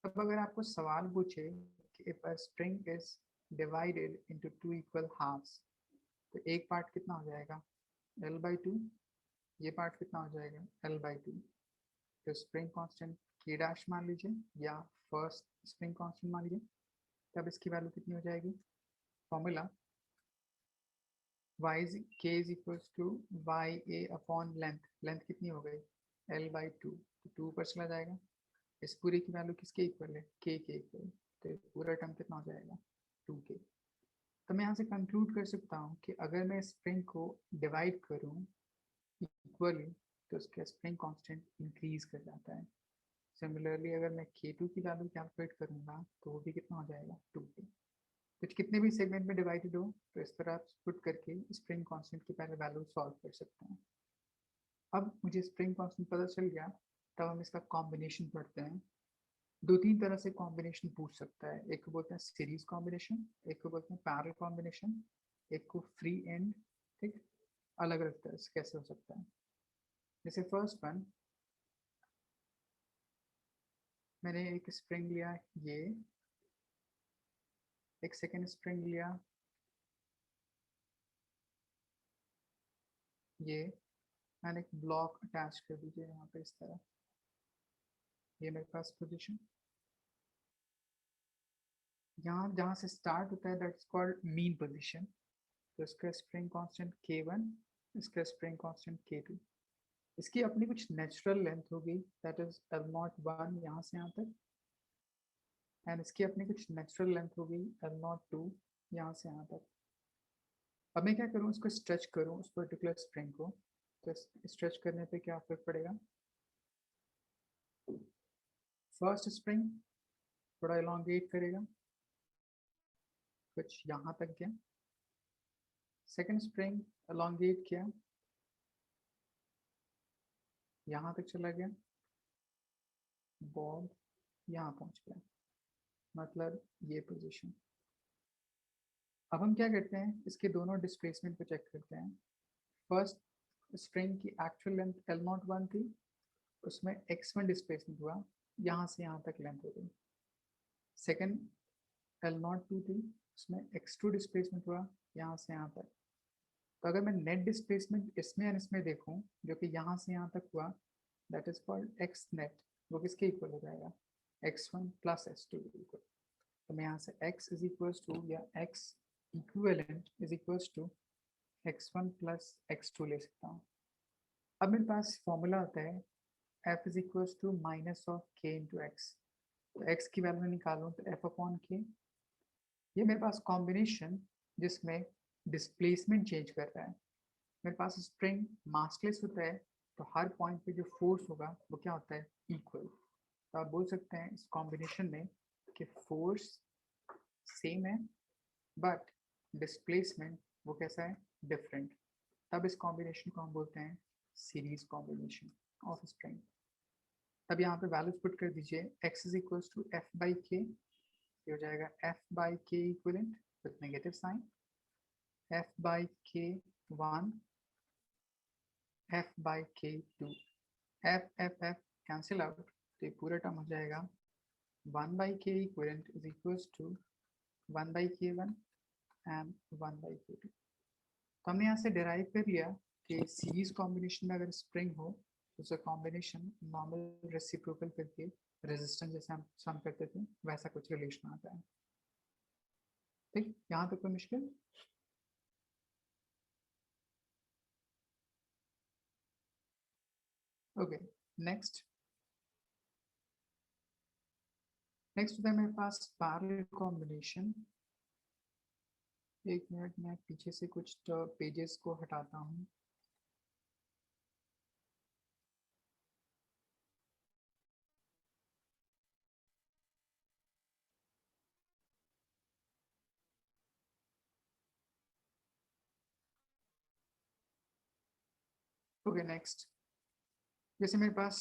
अब अगर आपको सवाल पूछे कि if a spring is divided into 2 equal halves, तो एक पार्ट कितना हो जाएगा L/2, ये पार्ट कितना हो जाएगा L/2। तो स्प्रिंग कांस्टेंट k डैश मान लीजिए या फर्स्ट स्प्रिंग कांस्टेंट मान लीजिए, तब इसकी वैल्यू कितनी हो जाएगी, formula k is equals to YA upon length, length कितनी हो गई L/2, तो 2 पर चला जाएगा, इस पूरे की वैल्यू किसके इक्वल है, k के इक्वल, तो पूरा टर्म कितना हो जाएगा 2k। तो मैं यहाँ से कंक्लूड कर सकता हूँ कि अगर मैं स्प्रिंग को डिवाइड करूँ इक्वली तो उसका स्प्रिंग कांस्टेंट इंक्रीज कर जाता है। सिमिलरली अगर मैं k2 की वैल्यू कैलकुलेट करूँगा तो वो भी कितना हो जाएगा 2k। कुछ कितने भी सेगमेंट में डिवाइडेड हो तो इस तरह पुट करके स्प्रिंग कांस्टेंट की पहले वैल्यू सॉल्व कर सकते हैं। अब मुझे स्प्रिंग कांस्टेंट पता चल गया, तब हम इसका कॉम्बिनेशन पढ़ते हैं। 2-3 तरह से कॉम्बिनेशन पूछ सकता है, एक को बोलते हैं सीरीज कॉम्बिनेशन, एक को बोलते हैं पैरेलल कॉम्बिनेशन, एक को फ्री एंड, ठीक, अलग अलग तरह से कैसे हो सकता है। जैसे फर्स्ट वन, मैंने एक स्प्रिंग लिया ये, एक सेकेंड स्प्रिंग लिया ये, मैंने एक ब्लॉक अटैच कर दीजिए यहाँ पे इस तरह, ये मेरे पास पोजीशन, यहाँ जहाँ से स्टार्ट होता है दैट्स कॉल्ड मीन पोजीशन। तो इसका स्प्रिंग कांस्टेंट K1, इसका स्प्रिंग कांस्टेंट K2, इसकी अपनी कुछ नेचुरल लेंथ होगी दैट इज L01 यहाँ से यहाँ तक, एंड इसकी अपनी कुछ नेचुरल लेंथ होगी L02 यहाँ से यहाँ तक। अब मैं क्या करूँ, इसको स्ट्रेच करूँ उस पर्टिकुलर स्प्रिंग को, तो स्ट्रेच करने पे क्या फर्क पड़ेगा, फर्स्ट स्प्रिंग थोड़ा एलोंगेट करेगा, कुछ यहाँ तक गया, सेकंड स्प्रिंग एलोंगेट किया, यहाँ तक चला गया, बॉल यहाँ पहुँच गया, मतलब ये पोजीशन। अब हम क्या करते हैं, इसके दोनों डिस्प्लेसमेंट को चेक करते हैं। फर्स्ट स्प्रिंग की एक्चुअल लेंथ L01 थी, उसमें x1 डिस्प्लेसमेंट हुआ, यहाँ से यहाँ तक लेंथ हो गई। सेकंड L02 थी, उसमें x2 डिस्प्लेसमेंट हुआ, यहाँ से यहाँ तक। तो अगर मैं नेट डिस्प्लेसमेंट इसमें और इसमें देखूँ, जो कि यहाँ से यहाँ तक हुआ, that is called x net, वो किसके इक्वल हो जाएगा, x1 प्लस x2 इक्वल। तो मैं यहाँ से x इज इक्वल्स टू या x equivalent is equals to x1 plus x2 ले सकता हूँ। अब मेरे पास फॉर्मूला आता है f is equals to minus of k into x. तो x की वैल्यू निकालूँ तो f अपॉन k, ये मेरे पास कॉम्बिनेशन जिसमें डिस्प्लेसमेंट चेंज कर रहा है। मेरे पास स्प्रिंग मासलेस होता है, तो हर पॉइंट पे जो फोर्स होगा वो क्या होता है, इक्वल। तो आप बोल सकते हैं इस कॉम्बिनेशन में कि फोर्स सेम है बट डिस्प्लेसमेंट वो कैसा है, डिफरेंट। तब इस कॉम्बिनेशन को हम बोलते हैं सीरीज कॉम्बिनेशन ऑफ स्प्रिंग। तब यहाँ पे वैल्यूज पुट कर दीजिए, x is equals to f by k, ये हो जाएगा f by k equivalent with negative sign, f by k 1, f by के 2, f कैंसिल आउट, तो ये पूरा टर्म हो जाएगा 1 by k equivalent is equals to 1 by k 1 and 1 by के 2। तो हमने यहाँ से डिराइव कर लिया कि सीरीज कॉम्बिनेशन में अगर स्प्रिंग हो तो उसका कॉम्बिनेशन नॉर्मल रेसिप्रोकल करके रेजिस्टेंस जैसे हम सम करते थे वैसा कुछ रिलेशन आता है। ठीक, यहाँ तक कोई मुश्किल? ओके, नेक्स्ट होता है मेरे पास पैरेलल कॉम्बिनेशन। एक मिनट, मैं पीछे से कुछ पेजेस को हटाता हूँ। ओके, नेक्स्ट जैसे मेरे पास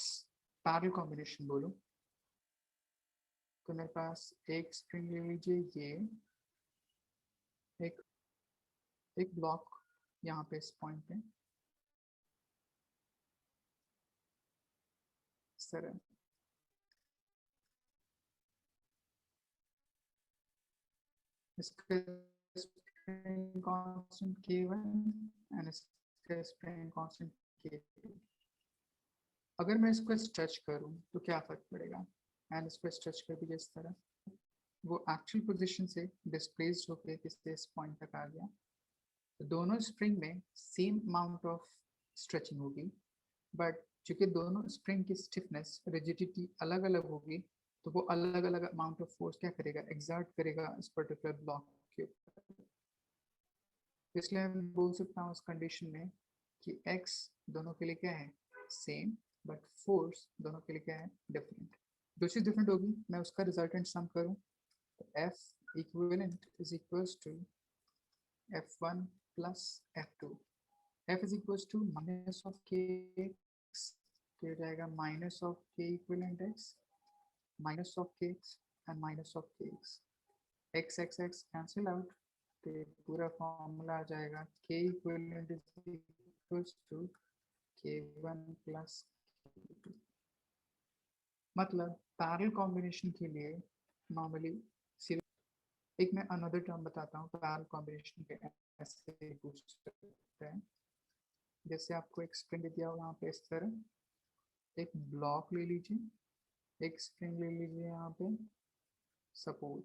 पैरेलल कॉम्बिनेशन बोलूं तो मेरे पास एक स्प्रिंग ले लीजिए, ये एक ब्लॉक यहाँ पे इस पॉइंट पे इस तरह, इसका स्प्रिंग कांस्टेंट K1 एंड इसका स्प्रिंग कांस्टेंट K2। अगर मैं इसको स्ट्रेच करूं तो क्या फर्क पड़ेगा, एंड इसको स्ट्रेच कर दीजिए इस तरह, वो एक्चुअल पोजीशन से डिस्प्लेस्ड होकर किसी इस पॉइंट तक आ गया। तो दोनों स्प्रिंग में सेम अमाउंट ऑफ स्ट्रेचिंग होगी, बट चूंकि दोनों स्प्रिंग की स्टिफनेस रिजिडिटी अलग अलग होगी, तो वो अलग अलग अमाउंट ऑफ फोर्स क्या करेगा, एक्सर्ट करेगा इस पर्टिकुलर ब्लॉक के ऊपर। इसलिए मैं बोल सकता हूँ इस कंडीशन में कि x दोनों के लिए क्या है, सेम, बट फोर्स दोनों के लिए क्या है, डिफरेंट। जो चीज़ डिफरेंट होगी मैं उसका रिजल्टेंट सम करूँ तो f equivalent is equals to f1 plus f2। f is equals to minus of k x, तो हो जाएगा minus of k equivalent x minus of k x एंड minus of k x x cancel out, तो पूरा फॉर्मूला आ जाएगा k equivalent is equals to k1 plus k2। मतलब पैरेलल कॉम्बिनेशन के लिए नॉर्मली एक मैं अनदर टर्म बताता हूँ पैरेलल कॉम्बिनेशन के ऐसे पूछ सकते हैं। जैसे आपको एक स्प्रिंग दिया हो यहाँ पे इस तरह, एक ब्लॉक ले लीजिए, एक स्प्रिंग ले लीजिए यहाँ पे सपोज।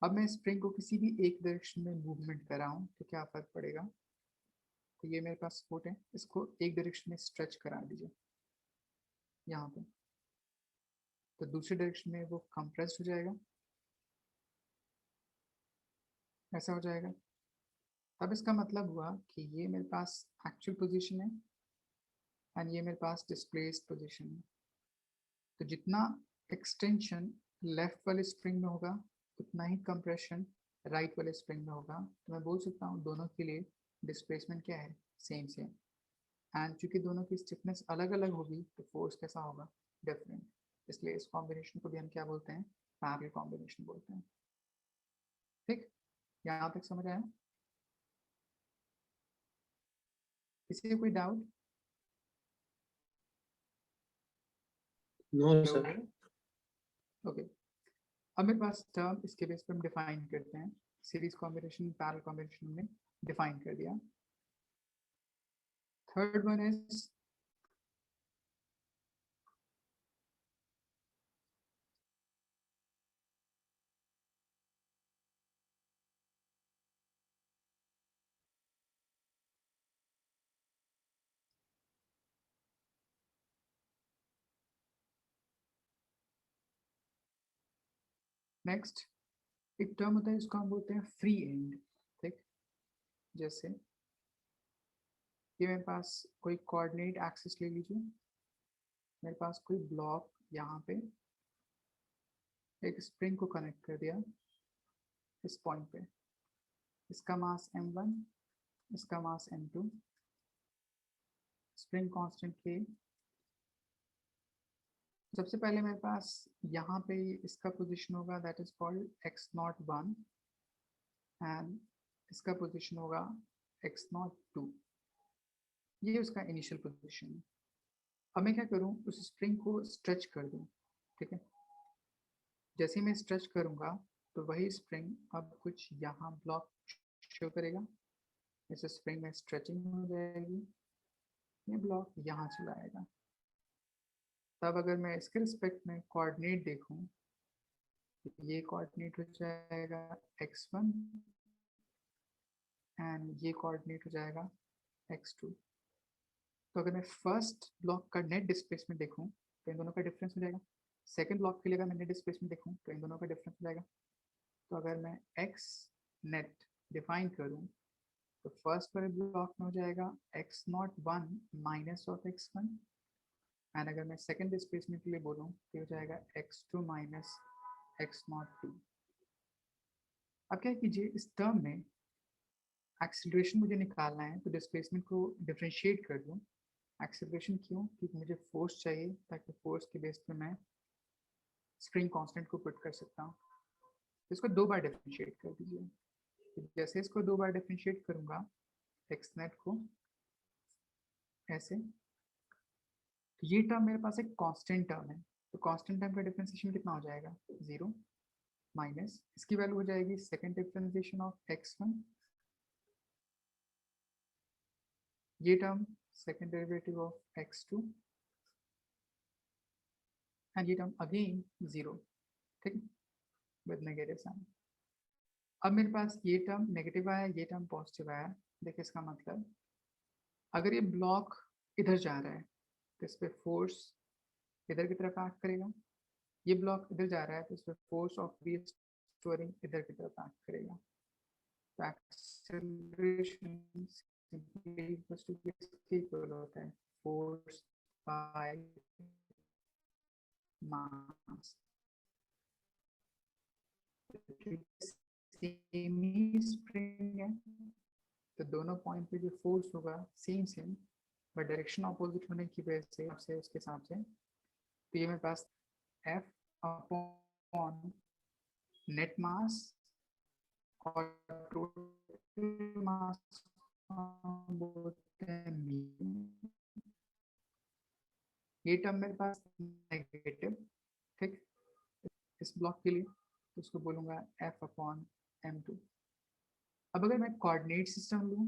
अब मैं स्प्रिंग को किसी भी एक डायरेक्शन में मूवमेंट कर रहा हूँ तो क्या फर्क पड़ेगा? तो ये मेरे पास सपोर्ट है, इसको एक डायरेक्शन में स्ट्रेच करा दीजिए यहाँ पे, तो दूसरे डायरेक्शन में वो कंप्रेस्ड हो जाएगा, ऐसा हो जाएगा। अब इसका मतलब हुआ कि ये मेरे पास एक्चुअल पोजीशन है एंड ये मेरे पास डिस्प्लेस्ड पोजीशन है। तो जितना एक्सटेंशन लेफ्ट वाले स्प्रिंग में होगा उतना ही कंप्रेशन राइट वाले स्प्रिंग में होगा। तो मैं बोल सकता हूँ दोनों के लिए डिस्प्लेसमेंट क्या है? Same same. एंड चूंकि दोनों की स्टिफनेस अलग अलग होगी तो फोर्स कैसा होगा? डिफरेंट। इसलिए इस कॉम्बिनेशन को भी हम क्या बोलते हैं? पैरेलल कॉम्बिनेशन बोलते हैं। ठीक, यहाँ तक समझ आया? किसी को कोई डाउट? No sir. ओके, अब मेरे पास टर्म इसके बेस पर हम डिफाइन करते हैं। सीरीज कॉम्बिनेशन, पैरेलल कॉम्बिनेशन में डिफाइन कर दिया। थर्ड वन इज नेक्स्ट एक टर्म होता है इसको हम बोलते हैं फ्री एंड। ठीक, जैसे ये मेरे पास कोई कोऑर्डिनेट एक्सिस ले लीजिए, मेरे पास कोई ब्लॉक यहाँ पे एक स्प्रिंग को कनेक्ट कर दिया इस पॉइंट पे, इसका मास m1, इसका मास m2, स्प्रिंग कांस्टेंट k। सबसे पहले मेरे पास यहाँ पे इसका पोजीशन होगा that is called x01 and इसका पोजीशन होगा x02। ये उसका इनिशियल पोजीशन है। अब मैं क्या करूँ, उस स्प्रिंग को स्ट्रेच कर दूँ। ठीक है, जैसे ही मैं स्ट्रेच करूँगा तो वही स्प्रिंग अब कुछ यहाँ ब्लॉक शो करेगा, इस स्प्रिंग में स्ट्रेचिंग हो जाएगी, ये ब्लॉक यहाँ चला आएगा। तब अगर मैं इसके रिस्पेक्ट में कोऑर्डिनेट देखूँ तो ये कोऑर्डिनेट हो जाएगा x1 एंड ये कोऑर्डिनेट हो जाएगा x2। तो अगर मैं फर्स्ट ब्लॉक का नेट डिस्प्लेसमेंट देखूँ तो इन दोनों का डिफरेंस हो जाएगा। सेकंड ब्लॉक के लिए अगर मैं नेट डिस्प्लेसमेंट देखूँ तो इन दोनों का डिफरेंस हो जाएगा। तो अगर मैं x नेट डिफाइन करूँ तो फर्स्ट वाले ब्लॉक में हो जाएगा x01 minus of x1 and अगर मैं सेकंड डिस्प्लेसमेंट के लिए बोलूँ तो हो जाएगा x2 माइनस x02। अब क्या कीजिए, इस टर्म में एक्सीलरेशन मुझे निकालना है तो डिस्प्लेसमेंट को डिफरेंशिएट कर दूँ। एक्सीलरेशन क्यों? क्योंकि मुझे फोर्स चाहिए ताकि फोर्स के बेस पे मैं स्प्रिंग कांस्टेंट को पुट कर सकता हूँ। इसको दो बार डिफरेंशिएट कर दीजिए। तो जैसे इसको दो बार डिफरेंशिएट करूँगा एक्स नेट को ऐसे, तो ये टर्म मेरे पास एक कांस्टेंट टर्म है, तो कांस्टेंट टर्म का डिफरेंशिएशन कितना हो जाएगा? 0 माइनस इसकी वैल्यू हो जाएगी सेकंड डिफरेंशिएशन ऑफ x1, ये term second derivative of x2 and ये टर्म अगेन 0। ठीक, विद नेगेटिव साइन। अब मेरे पास ये टर्म नेगेटिव आया, ये टर्म पॉजिटिव आया। देखिए इसका मतलब अगर ये ब्लॉक इधर जा रहा है तो इस पर फोर्स इधर की तरफ एक्ट करेगा, ये ब्लॉक इधर जा रहा है तो इस पर फोर्स ऑफ रीस्टोरिंग इधर की तरफ एक्ट करेगा। तो एक्सेलरेशन सिंपली इक्वल होता है force by mass. Same he spring है तो दोनों पॉइंट पे जो फोर्स होगा same same, but direction opposite होने की वजह से उसके हिसाब से तो ये मेरे पास F अपॉन नेट मास और टोटल मास बोलते हैं म्यू। ये टर्म मेरे पास नेगेटिव। ठीक, इस ब्लॉक के लिए तो उसको बोलूँगा F अपॉन m2। अब अगर मैं कोऑर्डिनेट सिस्टम लूँ,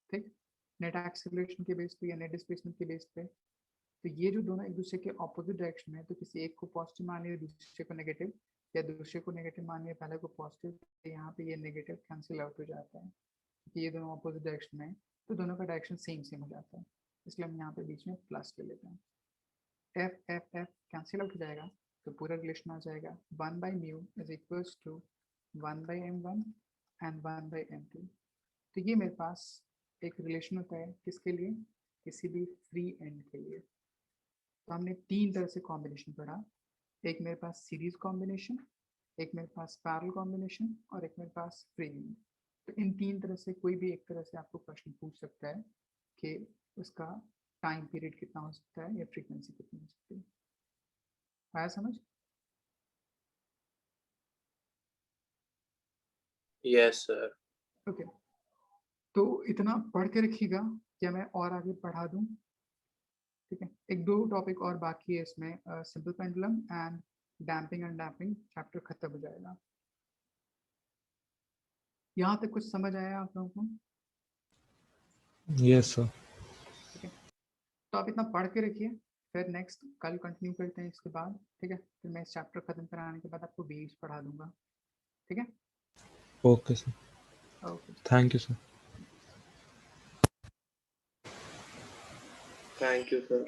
ठीक, नेट एक्सेलरेशन के बेस पे या नेट डिस्प्लेसमेंट के बेस पे, तो ये जो दोनों एक दूसरे के ऑपोजिट डायरेक्शन में है, तो किसी एक को पॉजिटिव मानिए दूसरे को नेगेटिव, या दूसरे को नेगेटिव मानिए पहले को पॉजिटिव, तो यहाँ पे ये नेगेटिव कैंसिल आउट हो जाता है क्योंकि ये दोनों ऑपोजिट डायरेक्शन में है, तो दोनों का डायरेक्शन सेम हो जाता है, इसलिए हम यहाँ पे बीच में प्लस ले लेते हैं। F F F cancel out हो जाएगा, तो पूरा रिलेशन आ जाएगा 1/μ is equals to 1/m1 and 1/m2। तो ये मेरे पास एक रिलेशन होता है किसके लिए, किसी भी फ्री एंड के लिए। तो हमने तीन तरह से कॉम्बिनेशन पढ़ा, एक मेरे पास सीरीज कॉम्बिनेशन, एक मेरे पास पैरेलल कॉम्बिनेशन और एक मेरे पास फ्री एंड। तो इन तीन तरह से कोई भी एक तरह से आपको क्वेश्चन पूछ सकता है कि उसका टाइम पीरियड कितना हो सकता है या फ्रीक्वेंसी कितनी हो सकती है। आया समझ? Yes sir. ओके, तो इतना पढ़ के रखिएगा, क्या मैं और आगे पढ़ा दूं? ठीक है, एक दो टॉपिक और बाकी है इसमें, simple pendulum and damping and damping, chapter खत्म हो जाएगा। यहाँ तक कुछ समझ आया आप लोगों को? Yes sir. ठीक है, तो आप इतना पढ़ के रखिए, फिर नेक्स्ट कल कंटिन्यू करते हैं इसके बाद। ठीक है, फिर मैं इस चैप्टर खत्म कराने के बाद आपको वेव्स पढ़ा दूंगा। ठीक है, okay sir, okay, thank you sir. Thank you sir.